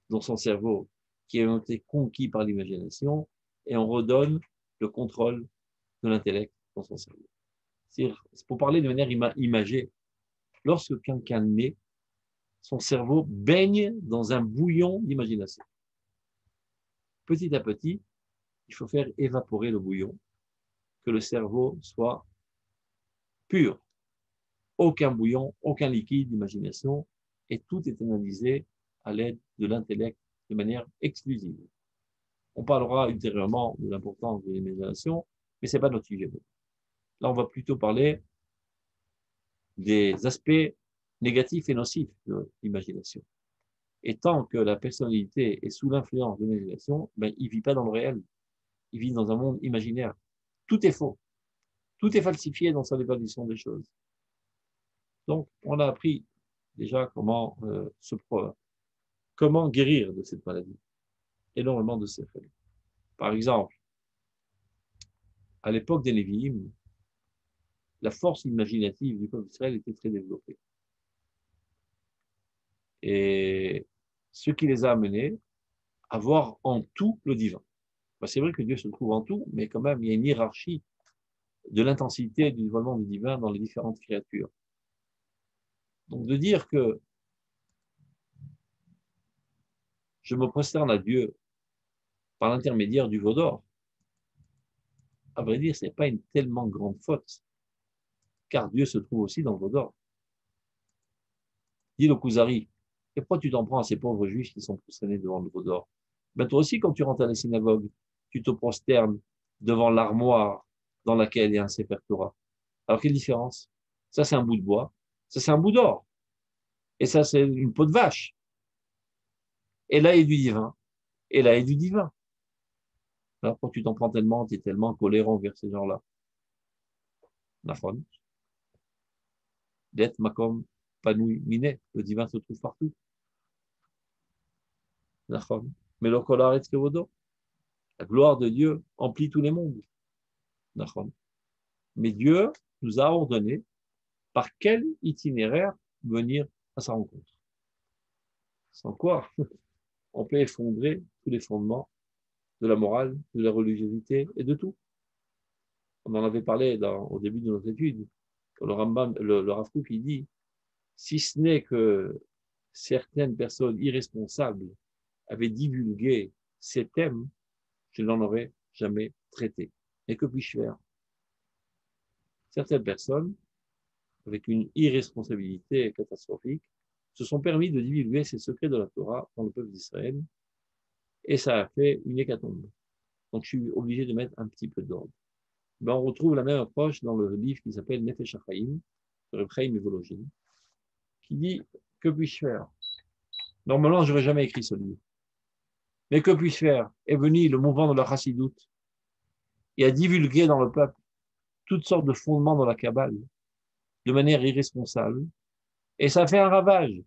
S2: dans son cerveau qui ont été conquis par l'imagination et on redonne le contrôle de l'intellect dans son cerveau. C'est pour parler de manière imagée. Lorsque quelqu'un naît, son cerveau baigne dans un bouillon d'imagination. Petit à petit, il faut faire évaporer le bouillon, que le cerveau soit pur. Aucun bouillon, aucun liquide d'imagination, et tout est analysé à l'aide de l'intellect de manière exclusive. On parlera ultérieurement de l'importance de l'imagination, mais ce n'est pas notre sujet. Là, on va plutôt parler des aspects négatifs et nocifs de l'imagination. Et tant que la personnalité est sous l'influence de l'imagination, ben, il ne vit pas dans le réel. Il vit dans un monde imaginaire. Tout est faux. Tout est falsifié dans sa déperdition des choses. Donc, on a appris déjà comment guérir de cette maladie. Énormément de ces faits. Par exemple, à l'époque des Lévi'im, la force imaginative du peuple d'Israël était très développée. Et ce qui les a amenés à voir en tout le divin. Ben, c'est vrai que Dieu se trouve en tout, mais quand même, il y a une hiérarchie de l'intensité du dévoilement du divin dans les différentes créatures. Donc de dire que je me prosterne à Dieu par l'intermédiaire du veau d'or, à vrai dire, ce n'est pas une tellement grande faute, car Dieu se trouve aussi dans le veau d'or. Dit le Kuzari, et pourquoi tu t'en prends à ces pauvres juifs qui sont prosternés devant le veau d'or? Ben toi aussi, quand tu rentres à la synagogue, tu te prosternes devant l'armoire dans laquelle il y a un Sefer Torah. Alors, quelle différence? Ça, c'est un bout de bois. Ça, c'est un bout d'or. Et ça, c'est une peau de vache. Et là, il y a du divin. Et là, il y a du divin. Alors, pourquoi tu t'en prends tellement, tu es tellement colérant vers ces gens-là? Nafon. Det makom panoui miné. Le divin se trouve partout. Nafon. Mais le kolaretz kevodo. La gloire de Dieu emplit tous les mondes. Nafon. Mais Dieu nous a ordonné par quel itinéraire venir à sa rencontre. Sans quoi, on peut effondrer tous les fondements de la morale, de la religiosité et de tout. On en avait parlé au début de notre étude. Le Rambam, le Rav Kook, il dit, si ce n'est que certaines personnes irresponsables avaient divulgué ces thèmes, je n'en aurais jamais traité. Et que puis-je faire? Certaines personnes, avec une irresponsabilité catastrophique, se sont permis de divulguer ces secrets de la Torah dans le peuple d'Israël, et ça a fait une hécatombe. Donc je suis obligé de mettre un petit peu d'ordre. Ben, on retrouve la même approche dans le livre qui s'appelle Nefesh HaChaim, de Reb Chaim Evologine, qui dit, que puis-je faire? Normalement, je n'aurais jamais écrit ce livre. Mais que puis-je faire? Est venu le mouvement de la Chassidoute et a divulgué dans le peuple toutes sortes de fondements dans la Kabbale, de manière irresponsable. Et ça fait un ravage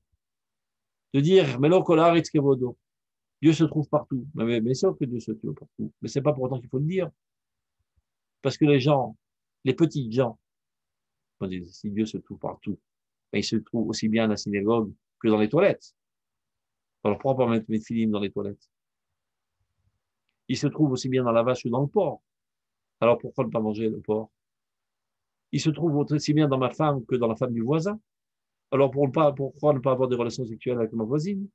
S2: de dire, Melo Kolar Itzkevodo. Dieu se trouve partout. Mais c'est sûr que Dieu se trouve partout. Mais c'est pas pour autant qu'il faut le dire. Parce que les gens, les petites gens, on dit, si Dieu se trouve partout, mais il se trouve aussi bien à la synagogue que dans les toilettes. Alors pourquoi pas mettre mes films dans les toilettes? Il se trouve aussi bien dans la vache que dans le porc. Alors pourquoi ne pas manger le porc? Il se trouve aussi bien dans ma femme que dans la femme du voisin. Alors pourquoi ne pas avoir des relations sexuelles avec ma voisine?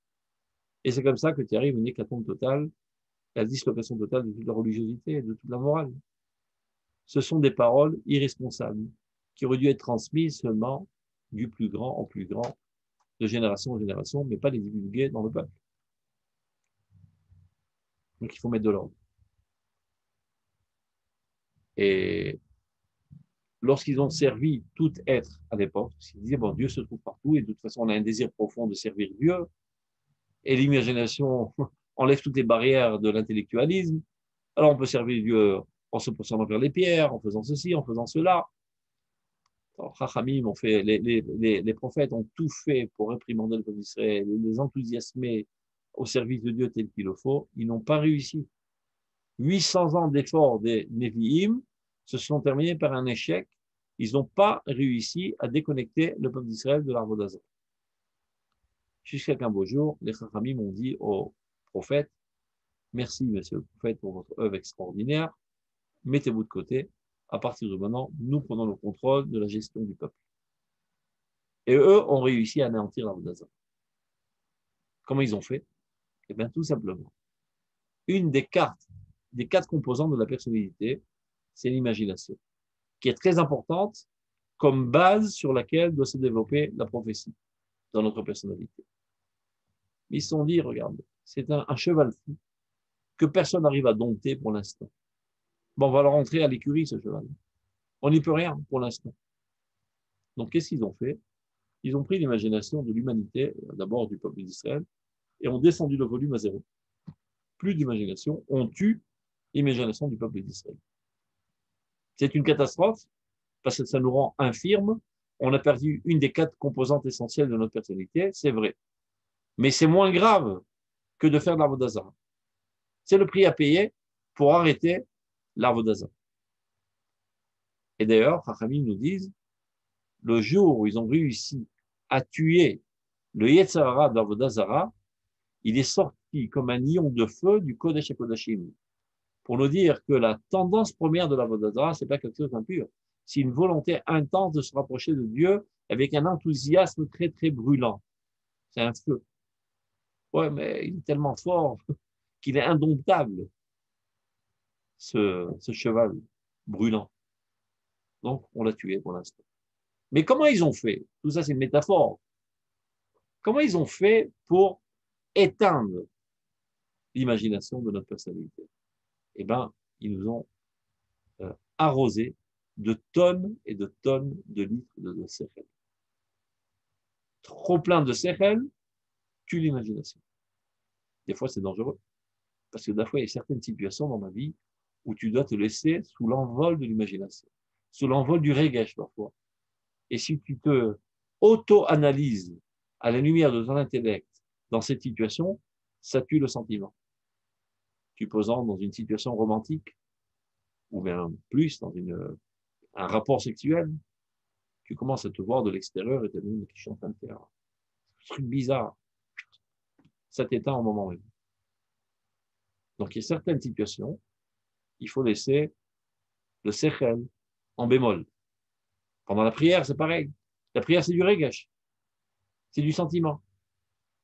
S2: Et c'est comme ça que tu arrives à une hécatombe totale, à la dislocation totale de toute la religiosité et de toute la morale. Ce sont des paroles irresponsables qui auraient dû être transmises seulement du plus grand en plus grand, de génération en génération, mais pas les divulguer dans le peuple. Donc il faut mettre de l'ordre. Et lorsqu'ils ont servi tout être à l'époque, ils disaient, bon, Dieu se trouve partout, et de toute façon, on a un désir profond de servir Dieu, et l'imagination enlève toutes les barrières de l'intellectualisme. Alors on peut servir Dieu en se poussant vers les pierres, en faisant ceci, en faisant cela. Alors, Chachamim ont fait, les prophètes ont tout fait pour réprimander le peuple d'Israël, les enthousiasmer au service de Dieu tel qu'il le faut. Ils n'ont pas réussi. 800 ans d'efforts des Nevi'im se sont terminés par un échec. Ils n'ont pas réussi à déconnecter le peuple d'Israël de l'Arvo d'Azor. Jusqu'à qu'un beau jour, les Chachamim ont dit au prophète, merci, monsieur le prophète, pour votre œuvre extraordinaire. Mettez-vous de côté. À partir de maintenant, nous prenons le contrôle de la gestion du peuple. Et eux ont réussi à anéantir l'Arvo d'Azor. Comment ils ont fait? Eh bien, tout simplement. Une des quatre composantes de la personnalité, c'est l'imagination, qui est très importante comme base sur laquelle doit se développer la prophétie dans notre personnalité. Ils se sont dit, regarde, c'est un cheval fou que personne n'arrive à dompter pour l'instant. Bon, on va le rentrer à l'écurie, ce cheval. On n'y peut rien pour l'instant. Donc, qu'est-ce qu'ils ont fait? Ils ont pris l'imagination de l'humanité, d'abord du peuple d'Israël, et ont descendu le volume à zéro. Plus d'imagination, on tue l'imagination du peuple d'Israël. C'est une catastrophe parce que ça nous rend infirmes. On a perdu une des 4 composantes essentielles de notre personnalité, c'est vrai. Mais c'est moins grave que de faire de l'Avodah Zarah. C'est le prix à payer pour arrêter l'Avodah Zarah. Et d'ailleurs, Chachamim nous disent, le jour où ils ont réussi à tuer le Yetzer Hara de l'Avodah Zarah, il est sorti comme un ion de feu du Kodesh HaKodashim. Pour nous dire que la tendance première de l'Avodah Zarah, c'est pas quelque chose d'impur. C'est une volonté intense de se rapprocher de Dieu avec un enthousiasme très, très brûlant. C'est un feu. Ouais, mais il est tellement fort qu'il est indomptable, ce cheval brûlant. Donc, on l'a tué pour l'instant. Mais comment ils ont fait? Tout ça, c'est une métaphore. Comment ils ont fait pour éteindre l'imagination de notre personnalité? Eh bien, ils nous ont arrosé de tonnes et de tonnes de litres de séchel. Trop plein de séchel tue l'imagination. Des fois, c'est dangereux. Parce que des fois, il y a certaines situations dans ma vie où tu dois te laisser sous l'envol de l'imagination, sous l'envol du regesh parfois. Et si tu te auto-analyses à la lumière de ton intellect dans cette situation, ça tue le sentiment. Tu posant dans une situation romantique, ou bien plus dans un rapport sexuel, tu commences à te voir de l'extérieur et te dis, mais qu'est-ce que je suis en train de faire? Ce truc bizarre. Ça t'éteint au moment même. Donc, il y a certaines situations, il faut laisser le sechel en bémol. Pendant la prière, c'est pareil. La prière, c'est du regesh. C'est du sentiment.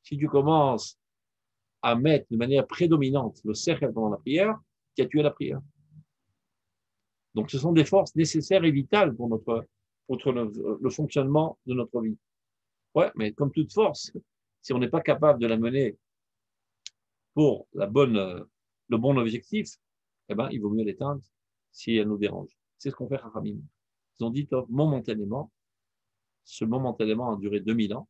S2: Si tu commences à mettre de manière prédominante le sechel pendant la prière, tu as tué la prière. Donc, ce sont des forces nécessaires et vitales pour le fonctionnement de notre vie. Ouais, mais comme toute force, si on n'est pas capable de la mener pour le bon objectif, eh ben, il vaut mieux l'éteindre si elle nous dérange. C'est ce qu'on fait à Chachamim. Ils ont dit, momentanément, ce momentanément a duré 2000 ans,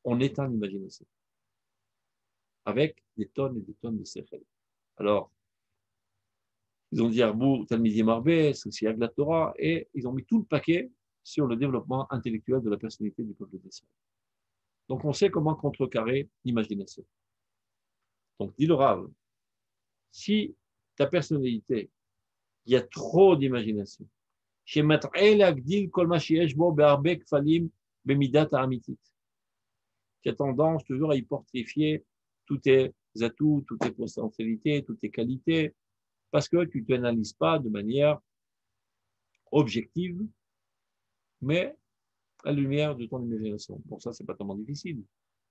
S2: on éteint l'imagination. Avec des tonnes et des tonnes de sechel. Alors, ils ont dit Arbou, Talmidim Arbé, c'est aussi Agla Torah, et ils ont mis tout le paquet sur le développement intellectuel de la personnalité du peuple d'Israël. Donc, on sait comment contrecarrer l'imagination. Donc, dit le Rav, si ta personnalité, il y a trop d'imagination, tu as tendance toujours à hypertrophier tous tes atouts, toutes tes potentialités, toutes tes qualités, parce que tu ne t'analyses pas de manière objective, mais à la lumière de ton imagination. Pour ça, c'est pas tellement difficile.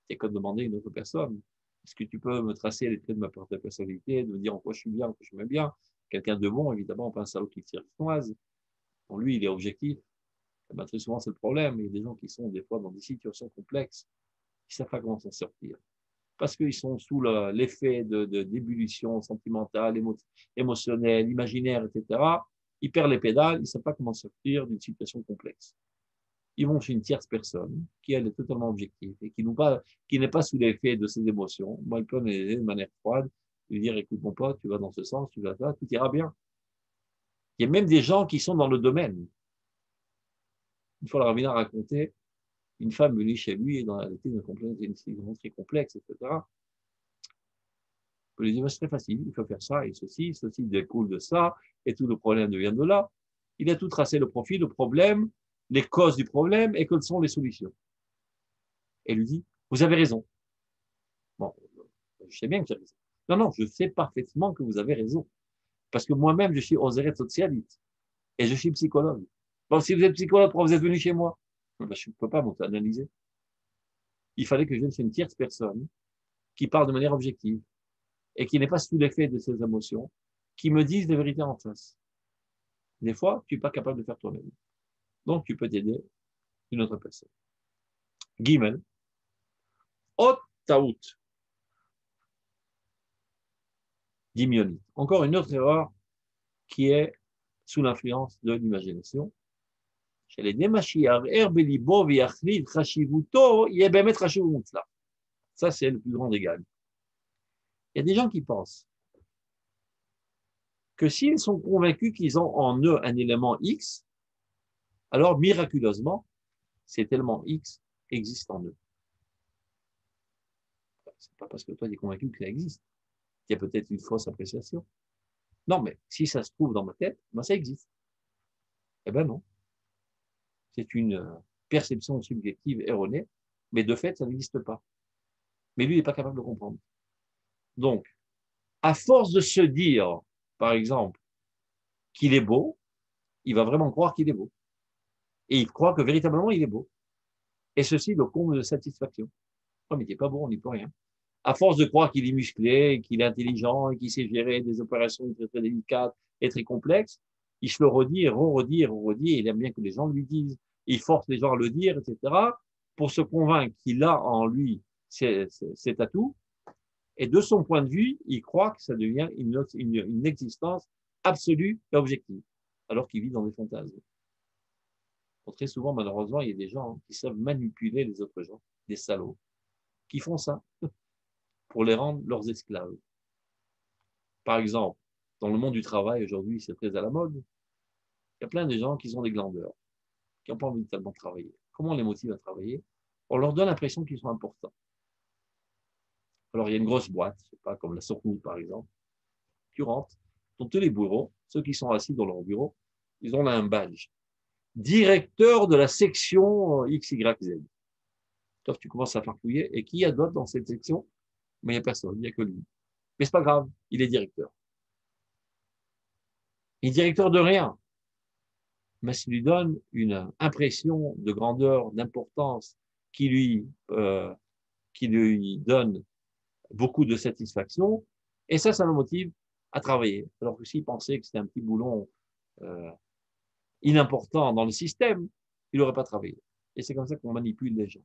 S2: C'est comme demander à une autre personne, est-ce que tu peux me tracer les traits de ma personnalité, de me dire en quoi je suis bien, en quoi je m'aime bien? Quelqu'un de bon, évidemment, pas un salaud qui tire chinoise. Pour lui, il est objectif. Et ben, très souvent, c'est le problème. Il y a des gens qui sont des fois dans des situations complexes, qui ne savent pas comment s'en sortir. Parce qu'ils sont sous l'effet d'ébullition sentimentale, émotionnelle, imaginaire, etc. Ils perdent les pédales, ils ne savent pas comment sortir d'une situation complexe. Ils vont chez une tierce personne qui, elle, est totalement objective et qui n'est pas sous l'effet de ses émotions. Moi, elle peut l'aider de manière froide, lui dire, écoute mon pote, tu vas dans ce sens, tu vas là, tout ira bien. Il y a même des gens qui sont dans le domaine. Une fois, le rabbin a raconté, une femme venue chez lui et dans la réalité, une situation très complexe, etc. On lui dit, c'est très facile, il faut faire ça et ceci découle de ça, et tout le problème vient de là. Il a tout tracé, le profil, le problème, les causes du problème et quelles sont les solutions. Et lui dit, vous avez raison. Bon, je sais bien que j'ai raison. Non, je sais parfaitement que vous avez raison. Parce que moi-même, je suis oseret socialiste et je suis psychologue. Bon, si vous êtes psychologue, pourquoi vous êtes venu chez moi? Ben, je ne peux pas m'auto-analyser. Il fallait que je vienne chez une tierce personne qui parle de manière objective et qui n'est pas sous l'effet de ses émotions, qui me dise des vérités en face. Des fois, tu n'es pas capable de faire toi-même. Donc, tu peux t'aider une autre personne. Gimel. Ot taout. Dimioni. Encore une autre erreur qui est sous l'influence de l'imagination. Ça Ça, c'est le plus grand égal. Il y a des gens qui pensent que s'ils sont convaincus qu'ils ont en eux un élément X, alors miraculeusement, cet élément X existe en eux. C'est pas parce que toi, tu es convaincu que ça existe. Il y a peut-être une fausse appréciation. Non, mais si ça se trouve dans ma tête, ben ça existe. Eh ben non. C'est une perception subjective erronée, mais de fait, ça n'existe pas. Mais lui, il n'est pas capable de comprendre. Donc, à force de se dire, par exemple, qu'il est beau, il va vraiment croire qu'il est beau. Et il croit que véritablement, il est beau. Et ceci le comble de satisfaction. Oh, mais il n'est pas beau, on n'y peut rien. À force de croire qu'il est musclé, qu'il est intelligent, et qu'il sait gérer des opérations très, très délicates et très complexes, il se le redit et redit et redit, et il aime bien que les gens lui disent. Il force les gens à le dire, etc., pour se convaincre qu'il a en lui cet atout. Et de son point de vue, il croit que ça devient une existence absolue et objective, alors qu'il vit dans des fantasmes. Bon, très souvent, malheureusement, il y a des gens qui savent manipuler les autres gens, des salauds, qui font ça pour les rendre leurs esclaves. Par exemple, dans le monde du travail, aujourd'hui, c'est très à la mode, il y a plein de gens qui sont des glandeurs, qui n'ont pas envie de tellement travailler. Comment on les motive à travailler? On leur donne l'impression qu'ils sont importants. Alors, il y a une grosse boîte, je sais pas, comme la Sournout, par exemple. Tu rentres, dans tous les bureaux, ceux qui sont assis dans leur bureau, ils ont là un badge. Directeur de la section XYZ. Toi, tu commences à farfouiller. Et qui y a d'autres dans cette section? Mais il n'y a personne, il n'y a que lui. Mais c'est pas grave, il est directeur. Il est directeur de rien. Mais ça lui donne une impression de grandeur, d'importance, qui lui donne beaucoup de satisfaction. Et ça le motive à travailler. Alors que s'il pensait que c'était un petit boulon inimportant dans le système, il n'aurait pas travaillé. Et c'est comme ça qu'on manipule les gens.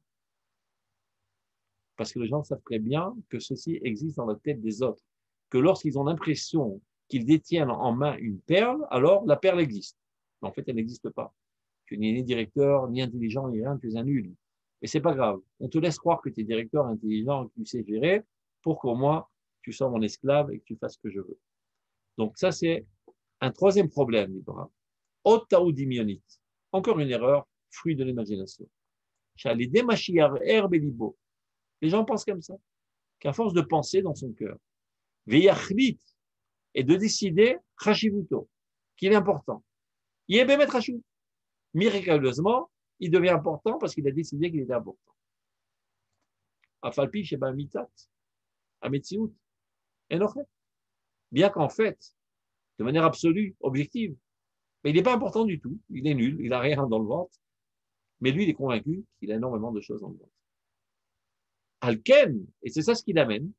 S2: Parce que les gens savent très bien que ceci existe dans la tête des autres. Que lorsqu'ils ont l'impression qu'ils détiennent en main une perle, alors la perle existe. Mais en fait, elle n'existe pas. Tu n'es ni directeur, ni intelligent, ni rien, tu es un nul. Mais c'est pas grave. On te laisse croire que tu es directeur, intelligent, que tu sais gérer, pour qu'au moins, tu sois mon esclave et que tu fasses ce que je veux. Donc ça, c'est un troisième problème, Libra. Otaoudimionite. Encore une erreur, fruit de l'imagination. Les gens pensent comme ça, qu'à force de penser dans son cœur, Veyachlit, et de décider, Khashivuto, qu'il est important. Yebemet Khashiv. Miraculeusement, il devient important parce qu'il a décidé qu'il était important. Afalpi Sheba Mitat, Ametsiout, Enochet. Bien qu'en fait, de manière absolue, objective, mais il n'est pas important du tout, il est nul, il n'a rien dans le ventre, mais lui, il est convaincu qu'il a énormément de choses dans le ventre. Alken, et c'est ça ce qui l'amène,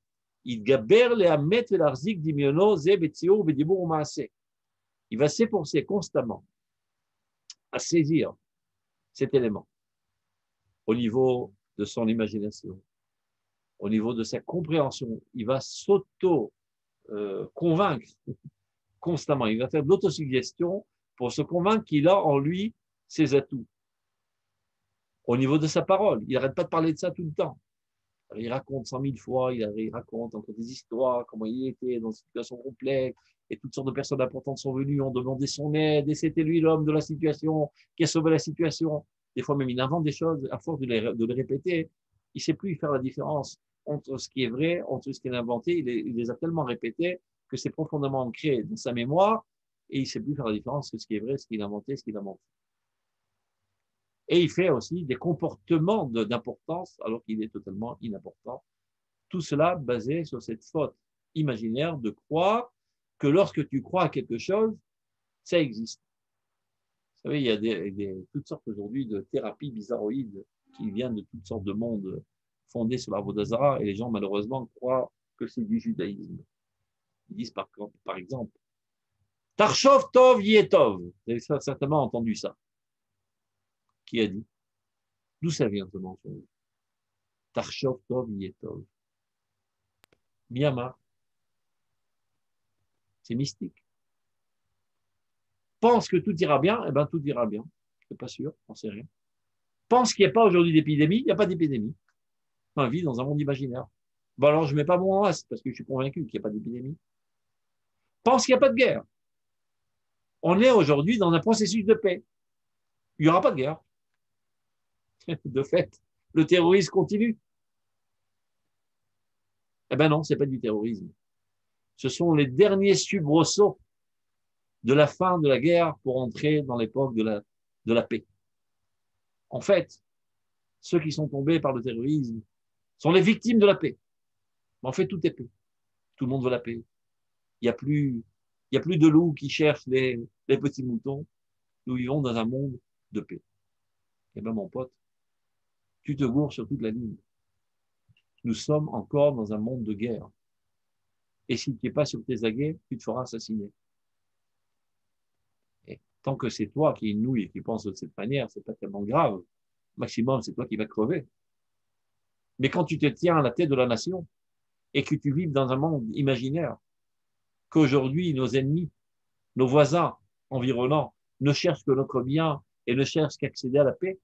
S2: il gaber le hamet velarzik dimiono ze betzio bedibur maase. Il va s'efforcer constamment à saisir cet élément au niveau de son imagination, au niveau de sa compréhension. Il va s'auto-convaincre constamment. Il va faire de l'autosuggestion pour se convaincre qu'il a en lui ses atouts. Au niveau de sa parole, il n'arrête pas de parler de ça tout le temps. Alors, il raconte 100 000 fois, il raconte encore des histoires, comment il était dans une situation complexe, et toutes sortes de personnes importantes sont venues, ont demandé son aide, et c'était lui l'homme de la situation, qui a sauvé la situation. Des fois même, il invente des choses, à force de les répéter, il ne sait plus faire la différence entre ce qui est vrai, entre ce qu'il a inventé, il les a tellement répétés que c'est profondément ancré dans sa mémoire, et il ne sait plus faire la différence entre ce qui est vrai, ce qu'il a inventé, ce qu'il a menti. Et il fait aussi des comportements d'importance alors qu'il est totalement inimportant. Tout cela basé sur cette faute imaginaire de croire que lorsque tu crois à quelque chose, ça existe. Vous savez, il y a toutes sortes aujourd'hui de thérapies bizarroïdes qui viennent de toutes sortes de mondes fondés sur la Vodazara et les gens malheureusement croient que c'est du judaïsme. Ils disent par exemple, Tarshov Tov Yetov. Vous avez certainement entendu ça. Qui a dit? D'où ça vient ce mensonge? Tarshov Tov Yetov. Miyama. C'est mystique. Pense que tout ira bien, eh bien tout ira bien. Je ne suis pas sûr, on ne sait rien. Pense qu'il n'y a pas aujourd'hui d'épidémie, il n'y a pas d'épidémie. On vit dans un monde imaginaire. Bon, alors, je ne mets pas mon masque parce que je suis convaincu qu'il n'y a pas d'épidémie. Pense qu'il n'y a pas de guerre. On est aujourd'hui dans un processus de paix. Il n'y aura pas de guerre. De fait, le terrorisme continue. Eh ben non, c'est pas du terrorisme. Ce sont les derniers soubresauts de la fin de la guerre pour entrer dans l'époque de la paix. En fait, ceux qui sont tombés par le terrorisme sont les victimes de la paix. Mais en fait, tout est paix. Tout le monde veut la paix. Il n'y a plus, il y a plus de loups qui cherchent les petits moutons. Nous vivons dans un monde de paix. Eh ben, mon pote, tu te gourres sur toute la ligne. Nous sommes encore dans un monde de guerre. Et si tu n'es pas sur tes aguets, tu te feras assassiner. Et tant que c'est toi qui es une nouille et qui pense de cette manière, c'est pas tellement grave. Maximum, c'est toi qui vas crever. Mais quand tu te tiens à la tête de la nation et que tu vis dans un monde imaginaire, qu'aujourd'hui nos ennemis, nos voisins environnants ne cherchent que notre bien et ne cherchent qu'à accéder à la paix,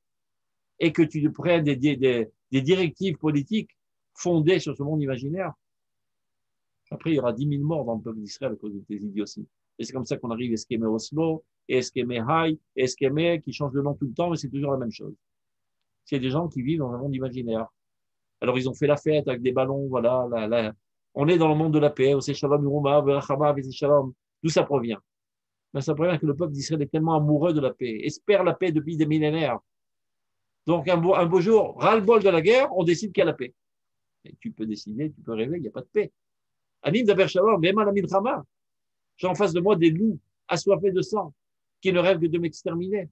S2: et que tu prennes des directives politiques fondées sur ce monde imaginaire, après il y aura 10 000 morts dans le peuple d'Israël à cause de tes idioties. Et c'est comme ça qu'on arrive à Eskémé Oslo, et Eskémé Haï, et Eskémé qui change de nom tout le temps, mais c'est toujours la même chose. C'est des gens qui vivent dans un monde imaginaire. Alors ils ont fait la fête avec des ballons, voilà, on est dans le monde de la paix, d'où ça provient? Ben, ça provient que le peuple d'Israël est tellement amoureux de la paix, espère la paix depuis des millénaires. Donc un beau jour, ras-le-bol de la guerre, on décide qu'il y a la paix. Et tu peux décider, tu peux rêver, il n'y a pas de paix. Anim d'Aber Shalom, même à la Milchama. J'ai en face de moi des loups assoiffés de sang, qui ne rêvent que de m'exterminer,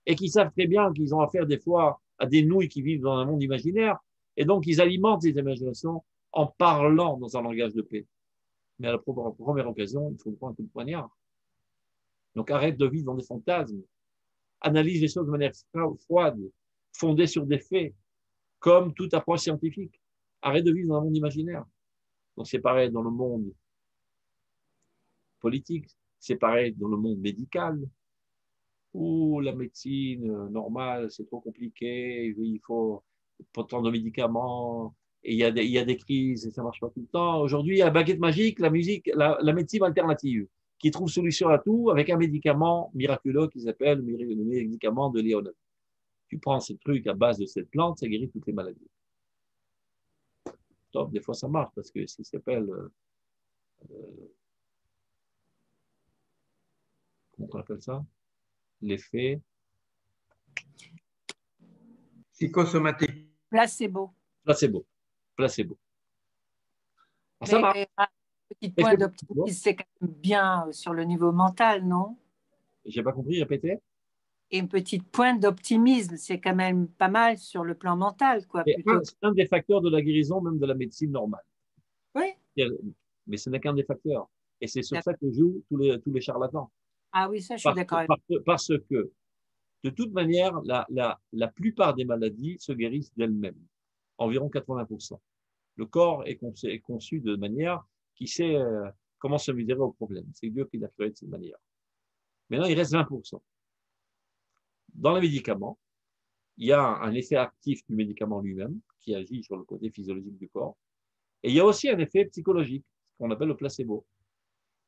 S2: et qui savent très bien qu'ils ont affaire des fois à des nouilles qui vivent dans un monde imaginaire, et donc ils alimentent ces imaginations en parlant dans un langage de paix. Mais à la première occasion, il faut prendre un coup de poignard. Donc arrête de vivre dans des fantasmes. Analyse les choses de manière froide, fondée sur des faits, comme toute approche scientifique. Arrête de vivre dans un monde imaginaire. Donc c'est pareil dans le monde politique, c'est pareil dans le monde médical, où la médecine normale, c'est trop compliqué, il faut tant de médicaments, et il y a des crises, et ça marche pas tout le temps. Aujourd'hui, il y a la baguette magique, la médecine alternative, qui trouve solution à tout avec un médicament miraculeux qui s'appelle le médicament de Léonard. Tu prends ce truc à base de cette plante, ça guérit toutes les maladies. Top, des fois ça marche parce que ça s'appelle comment on appelle ça? L'effet
S4: psychosomatique.
S3: Placebo.
S2: Placebo. Placebo. Ah, ça
S3: Mais
S2: marche.
S3: un petit point d'optimisme, c'est quand même bien sur le niveau mental, non?
S2: J'ai pas compris, répétez.
S3: Et une petite pointe d'optimisme, c'est quand même pas mal sur le plan mental, quoi.
S2: C'est un des facteurs de la guérison, même de la médecine normale.
S3: Oui.
S2: Mais ce n'est qu'un des facteurs. Et c'est sur ça que jouent tous les charlatans.
S3: Ah oui, ça, je suis d'accord.
S2: Parce que, de toute manière, la plupart des maladies se guérissent d'elles-mêmes. Environ 80%. Le corps est conçu de manière qui sait comment se mesurer au problème. C'est Dieu qui l'a créé de cette manière. Maintenant, il reste 20%. Dans les médicaments, il y a un effet actif du médicament lui-même qui agit sur le côté physiologique du corps. Et il y a aussi un effet psychologique, qu'on appelle le placebo.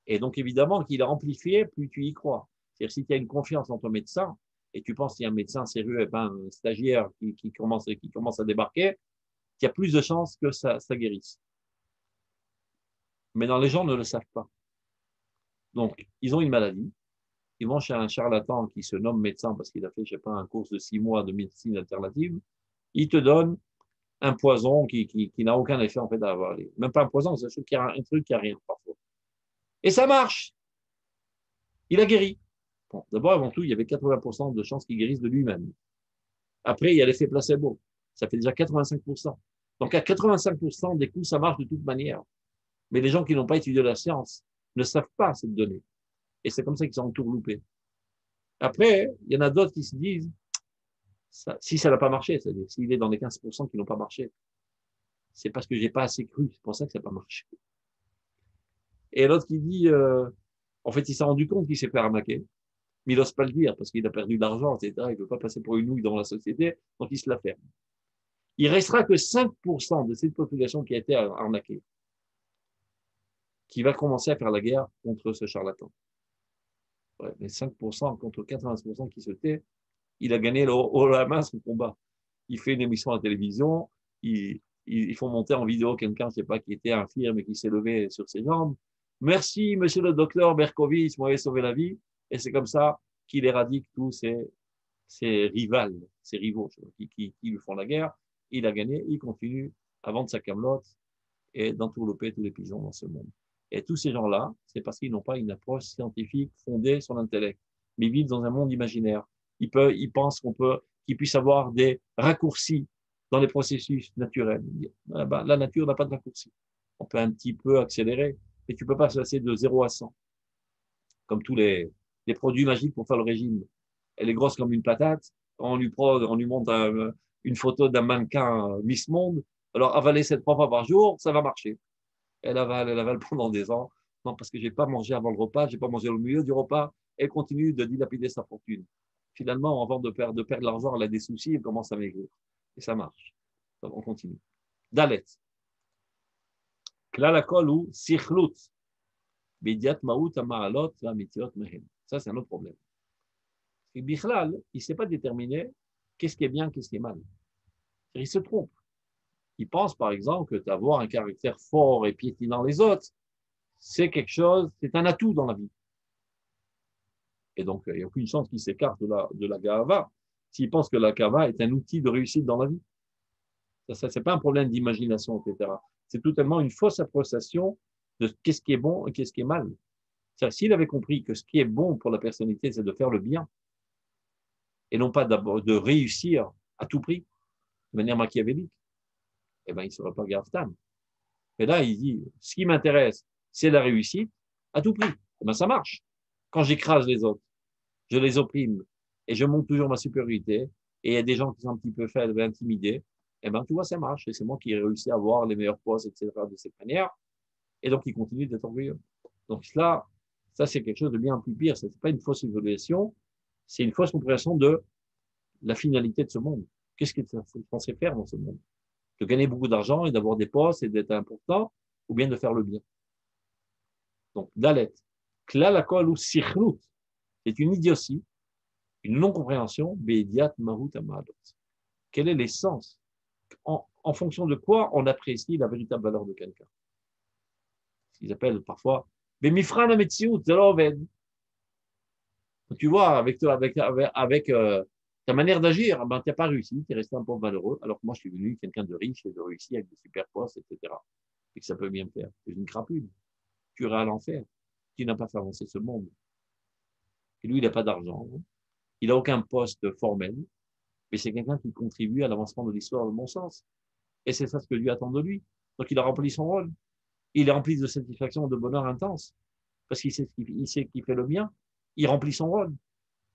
S2: Et donc, évidemment, qu'il est amplifié, plus tu y crois. C'est-à-dire, si tu as une confiance en ton médecin, et tu penses qu'il y a un médecin sérieux, un stagiaire qui commence à débarquer, il y a plus de chances que ça guérisse. Mais les gens ne le savent pas. Donc, ils ont une maladie, ils vont chez un charlatan qui se nomme médecin parce qu'il a fait, je sais pas, un cours de 6 mois de médecine alternative, il te donne un poison qui n'a aucun effet en fait à avaler. Même pas un poison, c'est un truc qui a rien parfois. Et ça marche. Il a guéri. Bon, d'abord, avant tout, il y avait 80% de chances qu'il guérisse de lui-même. Après, il y a l'effet placebo. Ça fait déjà 85%. Donc, à 85% des coups, ça marche de toute manière. Mais les gens qui n'ont pas étudié la science ne savent pas cette donnée. Et c'est comme ça qu'ils sont entourloupés. Après, il y en a d'autres qui se disent, si ça n'a pas marché, c'est-à-dire s'il est dans les 15% qui n'ont pas marché, c'est parce que j'ai pas assez cru, c'est pour ça que ça n'a pas marché. Et l'autre qui dit, en fait, il s'est rendu compte qu'il s'est fait arnaquer, mais il n'ose pas le dire parce qu'il a perdu de l'argent, etc. Il ne veut pas passer pour une nouille dans la société, donc il se la ferme. il restera que 5% de cette population qui a été arnaquée, qui va commencer à faire la guerre contre ce charlatan. Ouais, mais 5% contre 80% qui se tait, il a gagné au la main son combat. Il fait une émission à la télévision, ils font monter en vidéo quelqu'un, je sais pas, qui était infirme et qui s'est levé sur ses jambes. Merci, monsieur le docteur Berkovitch, vous m'avez sauvé la vie. Et c'est comme ça qu'il éradique tous ses rivaux qui lui font la guerre. Il a gagné, il continue à vendre sa camelote et d'entourlouper tous les pigeons dans ce monde. Et tous ces gens-là, c'est parce qu'ils n'ont pas une approche scientifique fondée sur l'intellect, mais ils vivent dans un monde imaginaire. Ils pensent qu'ils puissent avoir des raccourcis dans les processus naturels. La nature n'a pas de raccourci. On peut un petit peu accélérer, mais tu peux pas se passer de 0 à 100. Comme tous les produits magiques pour faire le régime. Elle est grosse comme une patate. On lui montre une photo d'un mannequin Miss Monde. Alors, avaler 3 fois par jour, ça va marcher. Elle avale pendant des ans. Non, parce que j'ai pas mangé avant le repas, j'ai pas mangé au milieu du repas. Elle continue de dilapider sa fortune. Finalement, avant de perdre l'argent, elle a des soucis, elle commence à maigrir. Et ça marche. Donc, on continue. Dalet. Klalakol ou sichlut. Bidiat maout amaalot la mitiot mehen. Ça, c'est un autre problème. Et Bichlal, il ne sait pas déterminer qu'est-ce qui est bien, qu'est-ce qui est mal. Il se trompe. Il pense, par exemple, que d'avoir un caractère fort et piétinant les autres, c'est quelque chose, c'est un atout dans la vie. Et donc, il n'y a aucune chance qu'il s'écarte de la gava s'il pense que la gava est un outil de réussite dans la vie. Ça c'est pas un problème d'imagination, etc. C'est totalement une fausse appréciation de qu'est-ce qui est bon et qu'est-ce qui est mal. C'est-à-dire, s'il avait compris que ce qui est bon pour la personnalité, c'est de faire le bien, et non pas d'abord de réussir à tout prix, de manière machiavélique, eh ben, il ne serait pas Gaftam. Et là, il dit, ce qui m'intéresse, c'est la réussite à tout prix. Eh ben, ça marche. Quand j'écrase les autres, je les opprime et je montre toujours ma supériorité, et il y a des gens qui sont un petit peu faibles, intimidés, eh ben, tu vois, ça marche. Et c'est moi qui ai réussi à avoir les meilleurs postes, etc., de cette manière. Et donc, il continue d'être orgueilleux. Donc, là, ça, c'est quelque chose de bien plus pire. Ce n'est pas une fausse évaluation, c'est une fausse compréhension de la finalité de ce monde. Qu'est-ce qu'il est censé faire dans ce monde? De gagner beaucoup d'argent et d'avoir des postes et d'être important, ou bien de faire le bien. Donc, Dalet, Klalakol ou Sichlut, c'est une idiotie, une non-compréhension, Beidiat Mahut Amadot. Quel est l'essence? En fonction de quoi on apprécie la véritable valeur de quelqu'un? Ce qu'ils appellent parfois Bemifran Ametsiout, Zeloved. Tu vois, avec ta manière d'agir, ben, tu n'as pas réussi, tu es resté un pauvre malheureux, alors que moi, je suis devenu quelqu'un de riche et de réussi avec des super postes, etc. Et que ça peut bien me faire. C'est une crapule. Tu iras à l'enfer. Tu n'as pas fait avancer ce monde. Et lui, il n'a pas d'argent. Il n'a aucun poste formel, mais c'est quelqu'un qui contribue à l'avancement de l'histoire dans le bon sens. Et c'est ça ce que Dieu attend de lui. Donc, il a rempli son rôle. Il est rempli de satisfaction et de bonheur intense. Parce qu'il sait qu'il fait le bien. Il remplit son rôle.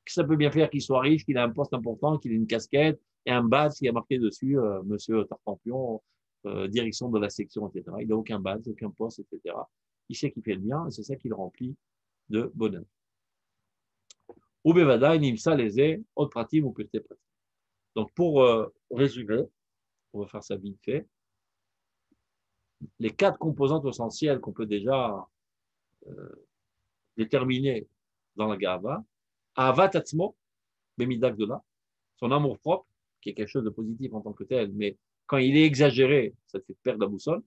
S2: Ça peut bien faire qu'il soit riche, qu'il ait un poste important, qu'il ait une casquette et un badge qui a marqué dessus Monsieur Tartampion, direction de la section, etc. Il n'a aucun badge, aucun poste, etc. Il sait qu'il fait le bien et c'est ça qu'il remplit de bonheur. Ou bevada, nimsa lésé, autre pratique ou peut-être pratique. Donc pour résumer, on va faire ça vite fait. Les 4 composantes essentielles qu'on peut déjà déterminer dans la Gava, Ahavat Atzmo, Bemidak de là, son amour propre, qui est quelque chose de positif en tant que tel, mais quand il est exagéré, ça te fait perdre la boussole.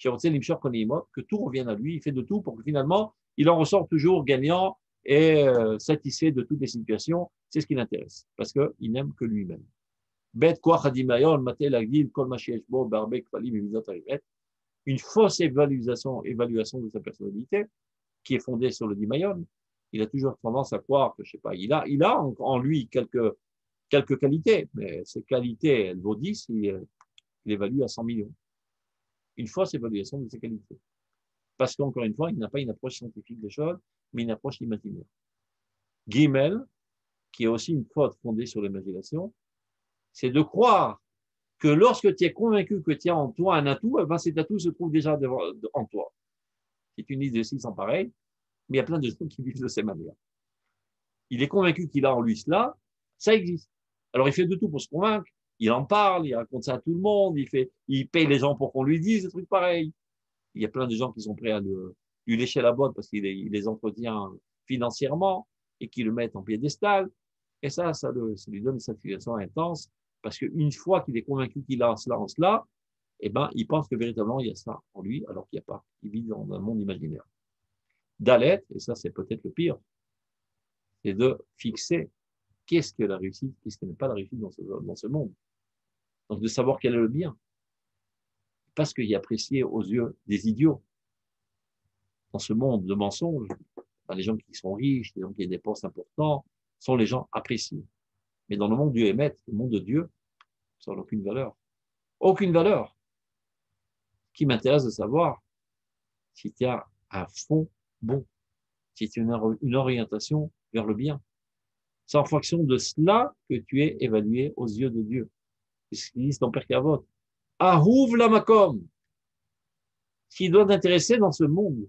S2: Que tout revienne à lui, il fait de tout pour que finalement, il en ressort toujours gagnant et satisfait de toutes les situations. C'est ce qui l'intéresse, parce qu'il n'aime que lui-même. Une fausse évaluation de sa personnalité, qui est fondée sur le dimayon. Il a toujours tendance à croire que, je sais pas, il a en lui quelques qualités, mais ces qualités, elles vaut 10, il évalue à 100 millions. Une fausse évaluation de ses qualités. Parce qu'encore une fois, il n'a pas une approche scientifique des choses, mais une approche imaginaire. Gimel, qui est aussi une faute fondée sur l'imagination, c'est de croire que lorsque tu es convaincu que tu as en toi un atout, eh ben cet atout se trouve déjà en toi. C'est une idée aussi sans pareil, mais il y a plein de gens qui vivent de ces manières. Il est convaincu qu'il a en lui cela, ça existe. Alors il fait de tout pour se convaincre, il en parle, il raconte ça à tout le monde, il paye les gens pour qu'on lui dise des trucs pareils. Il y a plein de gens qui sont prêts à lui lécher la botte parce qu'il les entretient financièrement et qui le mettent en piédestal. Et ça lui donne une satisfaction intense parce qu'une fois qu'il est convaincu qu'il a cela en cela, eh ben, il pense que véritablement il y a ça en lui alors qu'il n'y a pas. Il vit dans un monde imaginaire. Dalet, et ça c'est peut-être le pire, c'est de fixer qu'est-ce que la réussite, qu'est-ce qui n'est pas la réussite dans ce monde. Donc de savoir quel est le bien. Parce qu'il est apprécié aux yeux des idiots. Dans ce monde de mensonges, les gens qui sont riches, les gens qui ont des postes importants, sont les gens appréciés. Mais dans le monde du Hémet, le monde de Dieu, ça n'a aucune valeur. Aucune valeur. Ce qui m'intéresse de savoir, si tu as un fond bon, si tu as une orientation vers le bien. C'est en fonction de cela que tu es évalué aux yeux de Dieu. C'est ce qu'il dit dans Pirkei Avot. Ahuv lamakom. Ce qui doit t'intéresser dans ce monde,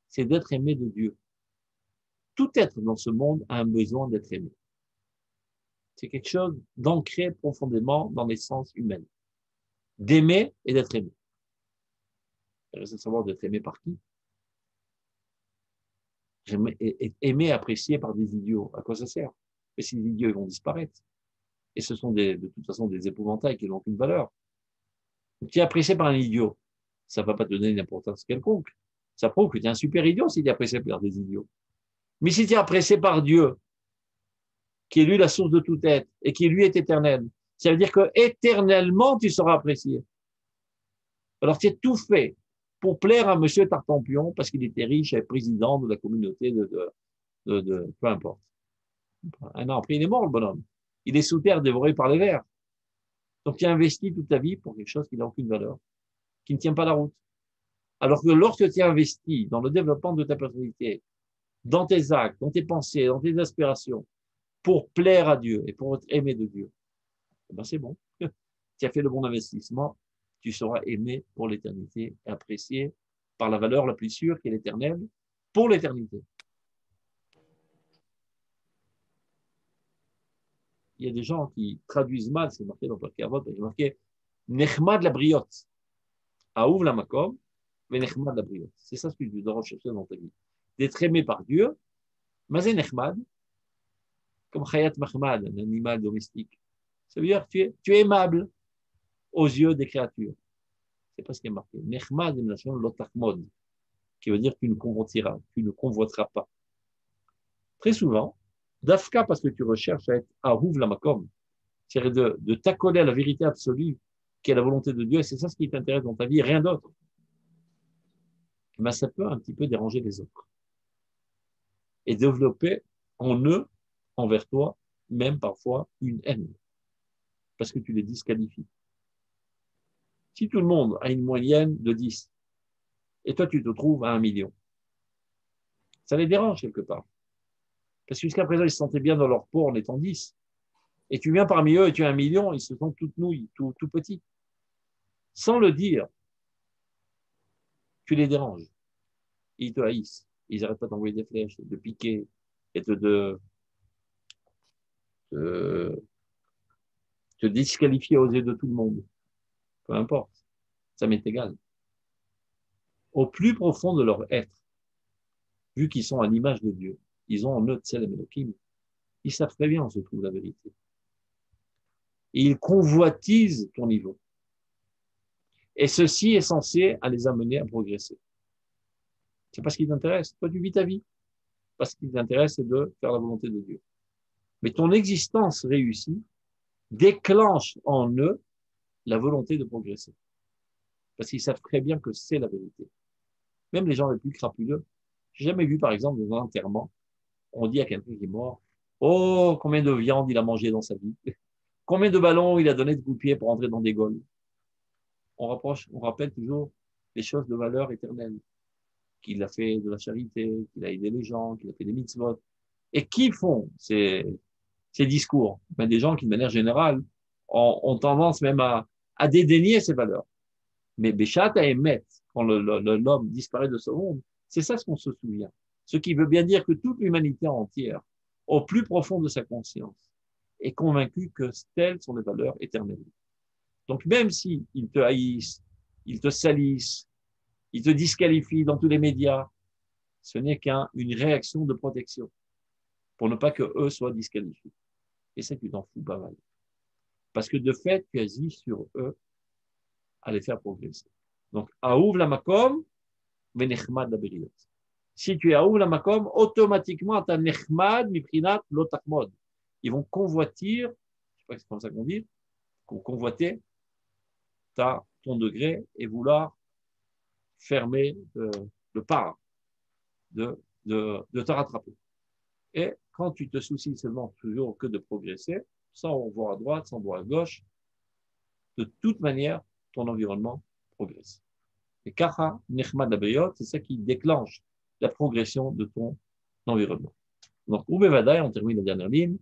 S2: c'est d'être aimé de Dieu. Tout être dans ce monde a un besoin d'être aimé. C'est quelque chose d'ancré profondément dans l'essence humaine. D'aimer et d'être aimé. Il reste à savoir d'être aimé par qui? Aimer, apprécié par des idiots. À quoi ça sert? Mais ces idiots, ils vont disparaître. Et ce sont de toute façon des épouvantails qui n'ont aucune valeur. Donc, tu es apprécié par un idiot. Ça ne va pas te donner une importance quelconque. Ça prouve que tu es un super idiot si tu es apprécié par des idiots. Mais si tu es apprécié par Dieu, qui est lui la source de tout être, et qui lui est éternel, ça veut dire que éternellement tu seras apprécié. Alors tu as tout fait pour plaire à monsieur Tartampion parce qu'il était riche et président de la communauté peu importe. Un an après, il est mort, le bonhomme. Il est sous terre dévoré par les vers. Donc tu as investi toute ta vie pour quelque chose qui n'a aucune valeur, qui ne tient pas la route. Alors que lorsque tu as investi dans le développement de ta personnalité, dans tes actes, dans tes pensées, dans tes aspirations, pour plaire à Dieu et pour être aimé de Dieu, eh ben c'est bon. Tu as fait le bon investissement, tu seras aimé pour l'éternité et apprécié par la valeur la plus sûre qui est l'éternel pour l'éternité. Il y a des gens qui traduisent mal, c'est marqué dans Pirkei Avot, il est marqué Nechmad la briotte, Aouv la makom, mais Nechmad la briotte. C'est ça ce que tu dois rechercher dans ta vie. D'être aimé par Dieu, mais c'est Nechmad, comme Chayat Mahmad, un animal domestique. Ça veut dire que tu es aimable aux yeux des créatures. C'est pas ce qui est marqué. Nechmad est nation l'otachmod, qui veut dire que tu ne convoiteras pas. Très souvent, d'afka parce que tu recherches à être arouv la makom, c'est-à-dire de t'accoler à la vérité absolue, qui est la volonté de Dieu, et c'est ça ce qui t'intéresse dans ta vie, rien d'autre. Mais ça peut un petit peu déranger les autres. Et développer en eux, envers toi, même parfois une haine. Parce que tu les disqualifies. Si tout le monde a une moyenne de 10, et toi tu te trouves à 1 million, ça les dérange quelque part. Parce que jusqu'à présent, ils se sentaient bien dans leur peau en étant 10. Et tu viens parmi eux et tu as 1 million, ils se sentent toutes nouilles, tout petits. Sans le dire, tu les déranges. Ils te haïssent. Ils n'arrêtent pas d'envoyer des flèches, de piquer, et te disqualifier aux yeux de tout le monde. Peu importe. Ça m'est égal. Au plus profond de leur être, vu qu'ils sont à l'image de Dieu, ils ont en eux Tselem Elohim, ils savent très bien où se trouve la vérité. Et ils convoitisent ton niveau. Et ceci est censé à les amener à progresser. C'est pas ce qui t'intéresse. Toi, tu vis ta vie. Parce ce qui t'intéresse, c'est de faire la volonté de Dieu. Mais ton existence réussie déclenche en eux la volonté de progresser. Parce qu'ils savent très bien que c'est la vérité. Même les gens les plus crapuleux. J'ai jamais vu, par exemple, dans un enterrement, on dit à quelqu'un qui est mort, oh, combien de viande il a mangé dans sa vie. Combien de ballons il a donné de coups de pied pour entrer dans des goals. On rappelle toujours les choses de valeur éternelle. Qu'il a fait de la charité, qu'il a aidé les gens, qu'il a fait des mitzvot. Et qui font ces discours? Ben, des gens qui, de manière générale, ont tendance même à dédaigner ces valeurs. Mais Béchat à émettre, quand l'homme disparaît de ce monde, c'est ça ce qu'on se souvient. Ce qui veut bien dire que toute l'humanité entière, au plus profond de sa conscience, est convaincue que telles sont les valeurs éternelles. Donc, même s'ils te haïssent, ils te salissent, ils te disqualifient dans tous les médias, ce n'est qu'une réaction de protection pour ne pas que eux soient disqualifiés. Et ça, tu t'en fous pas mal. Parce que de fait, tu agis sur eux à les faire progresser. Donc, Aouv la makom, venechmad la beriot. Si tu es Aouv la makom, automatiquement, tu as nechmad, miprinat, lotakmod. Ils vont convoitir, je ne sais pas si c'est comme ça qu'on dit, convoiter ton degré et vouloir fermer le pas de te rattraper. Et quand tu te soucies seulement toujours que de progresser, sans voir à droite, sans voir à gauche, de toute manière, ton environnement progresse. Et Kacha, Nechmad Abriot, c'est ça qui déclenche la progression de ton environnement. Donc, Ubevadaï, on termine la dernière ligne.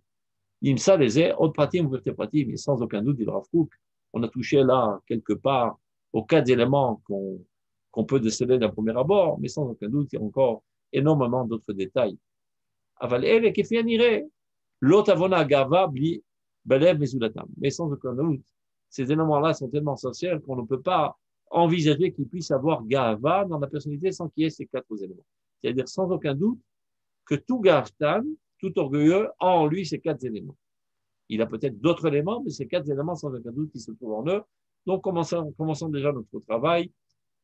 S2: Imsa les autres pratim, ouvertes pratim, mais sans aucun doute, dit le Rav Kook, on a touché là, quelque part, aux 4 éléments qu'on peut déceler d'un premier abord, mais sans aucun doute, il y a encore énormément d'autres détails. Aval ele kefian ire, l'autre avona gava bli belev mezulatam. Mais sans aucun doute, ces éléments-là sont tellement essentiels qu'on ne peut pas envisager qu'il puisse avoir gava dans la personnalité sans qu'il y ait ces 4 éléments. C'est-à-dire sans aucun doute que tout gavtan, tout orgueilleux, a en lui ces 4 éléments. Il a peut-être d'autres éléments, mais ces 4 éléments sans aucun doute qui se trouvent en eux. Donc commençons déjà notre travail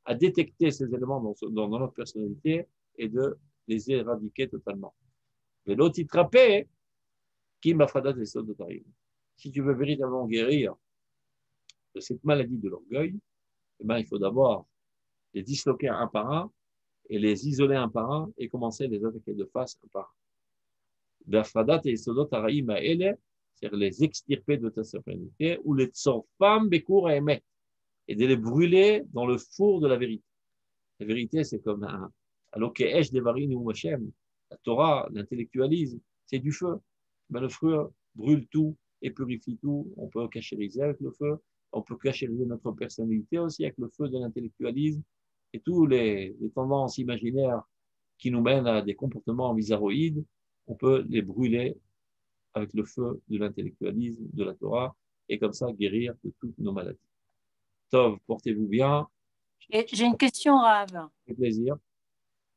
S2: à détecter ces éléments dans notre personnalité et de les éradiquer totalement. Mais l'autre, il te rappelle, qui m'a fradat des sauts de Tarim. Si tu veux véritablement guérir de cette maladie de l'orgueil, eh ben, il faut d'abord les disloquer un par un et les isoler un par un et commencer à les attaquer de face un par un. Bafradat et Sodot Araïm à elle, c'est-à-dire les extirper de ta sérénité, ou les tzorfam bekour à émettre, et de les brûler dans le four de la vérité. La vérité, c'est comme un alokeesh devarim ou Hashem. La Torah, l'intellectualisme, c'est du feu. Ben, le feu brûle tout et purifie tout. On peut cachériser avec le feu. On peut cachériser notre personnalité aussi avec le feu de l'intellectualisme. Et tous les tendances imaginaires qui nous mènent à des comportements bizarroïdes, on peut les brûler avec le feu de l'intellectualisme, de la Torah, et comme ça guérir de toutes nos maladies. Tov, portez-vous bien.
S3: Et j'ai une question, Rav.
S2: Avec plaisir.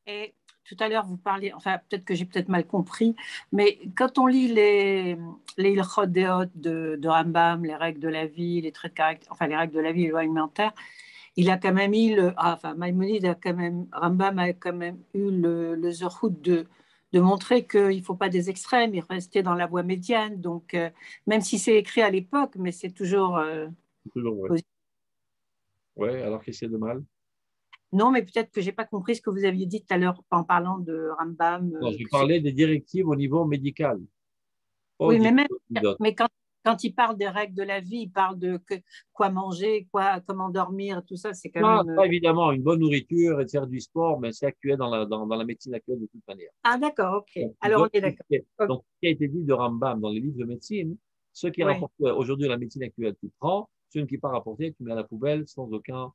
S3: Et tout à l'heure, vous parliez, enfin, peut-être que j'ai peut-être mal compris, mais quand on lit les Ilchot Deot de Rambam, les règles de la vie, les traits de caractère, enfin, les règles de la vie et les lois alimentaires, il a quand même eu Maïmonide a quand même, Rambam a quand même eu le zerhout de montrer qu'il ne faut pas des extrêmes, il restait dans la voie médiane. Donc, même si c'est écrit à l'époque, mais c'est toujours.
S2: Toujours vrai. Ouais, alors qu'est-ce qu'il y a de mal?
S3: Non, mais peut-être que je n'ai pas compris ce que vous aviez dit tout à l'heure en parlant de Rambam.
S2: Non, je parlais des directives au niveau médical.
S3: Oui, mais quand il parle des règles de la vie, il parle de quoi manger, comment dormir, tout ça, c'est quand même.
S2: Pas évidemment une bonne nourriture et de faire du sport, mais c'est actuel dans la médecine actuelle de toute manière.
S3: Ah, d'accord, ok. Alors, on est d'accord.
S2: Donc, ce qui a été dit de Rambam dans les livres de médecine, ce qui est rapporté aujourd'hui à la médecine actuelle, tu prends, ce qui n'est pas rapporté, tu mets à la poubelle sans aucun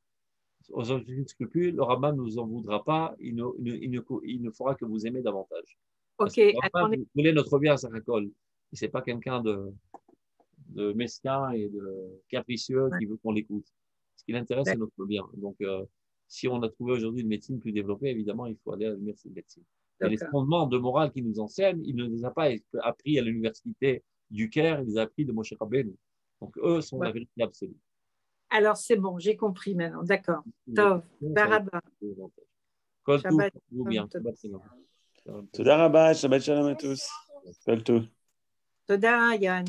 S2: scrupule. Le Rambam ne nous en voudra pas, il ne fera que vous aimer davantage.
S3: Ok.
S2: Rambam, vous voulez notre bien à sa récolte. Ce n'est pas quelqu'un de mesquin et de capricieux qui veut qu'on l'écoute. Ce qui l'intéresse, c'est notre bien. Donc, si on a trouvé aujourd'hui une médecine plus développée, évidemment, il faut aller à l'université de médecine. Et les fondements de morale qu'ils nous enseignent, il ne les a pas appris à l'université du Caire, il les a appris de Moshe Rabbeinu. Donc, eux sont la vérité absolue.
S3: Alors, c'est bon, j'ai compris maintenant. D'accord. Tov, Baraba.
S2: Shabbat bien.
S1: Toda Rabba, Shabbat Shalom à tous. Toda
S3: Yann.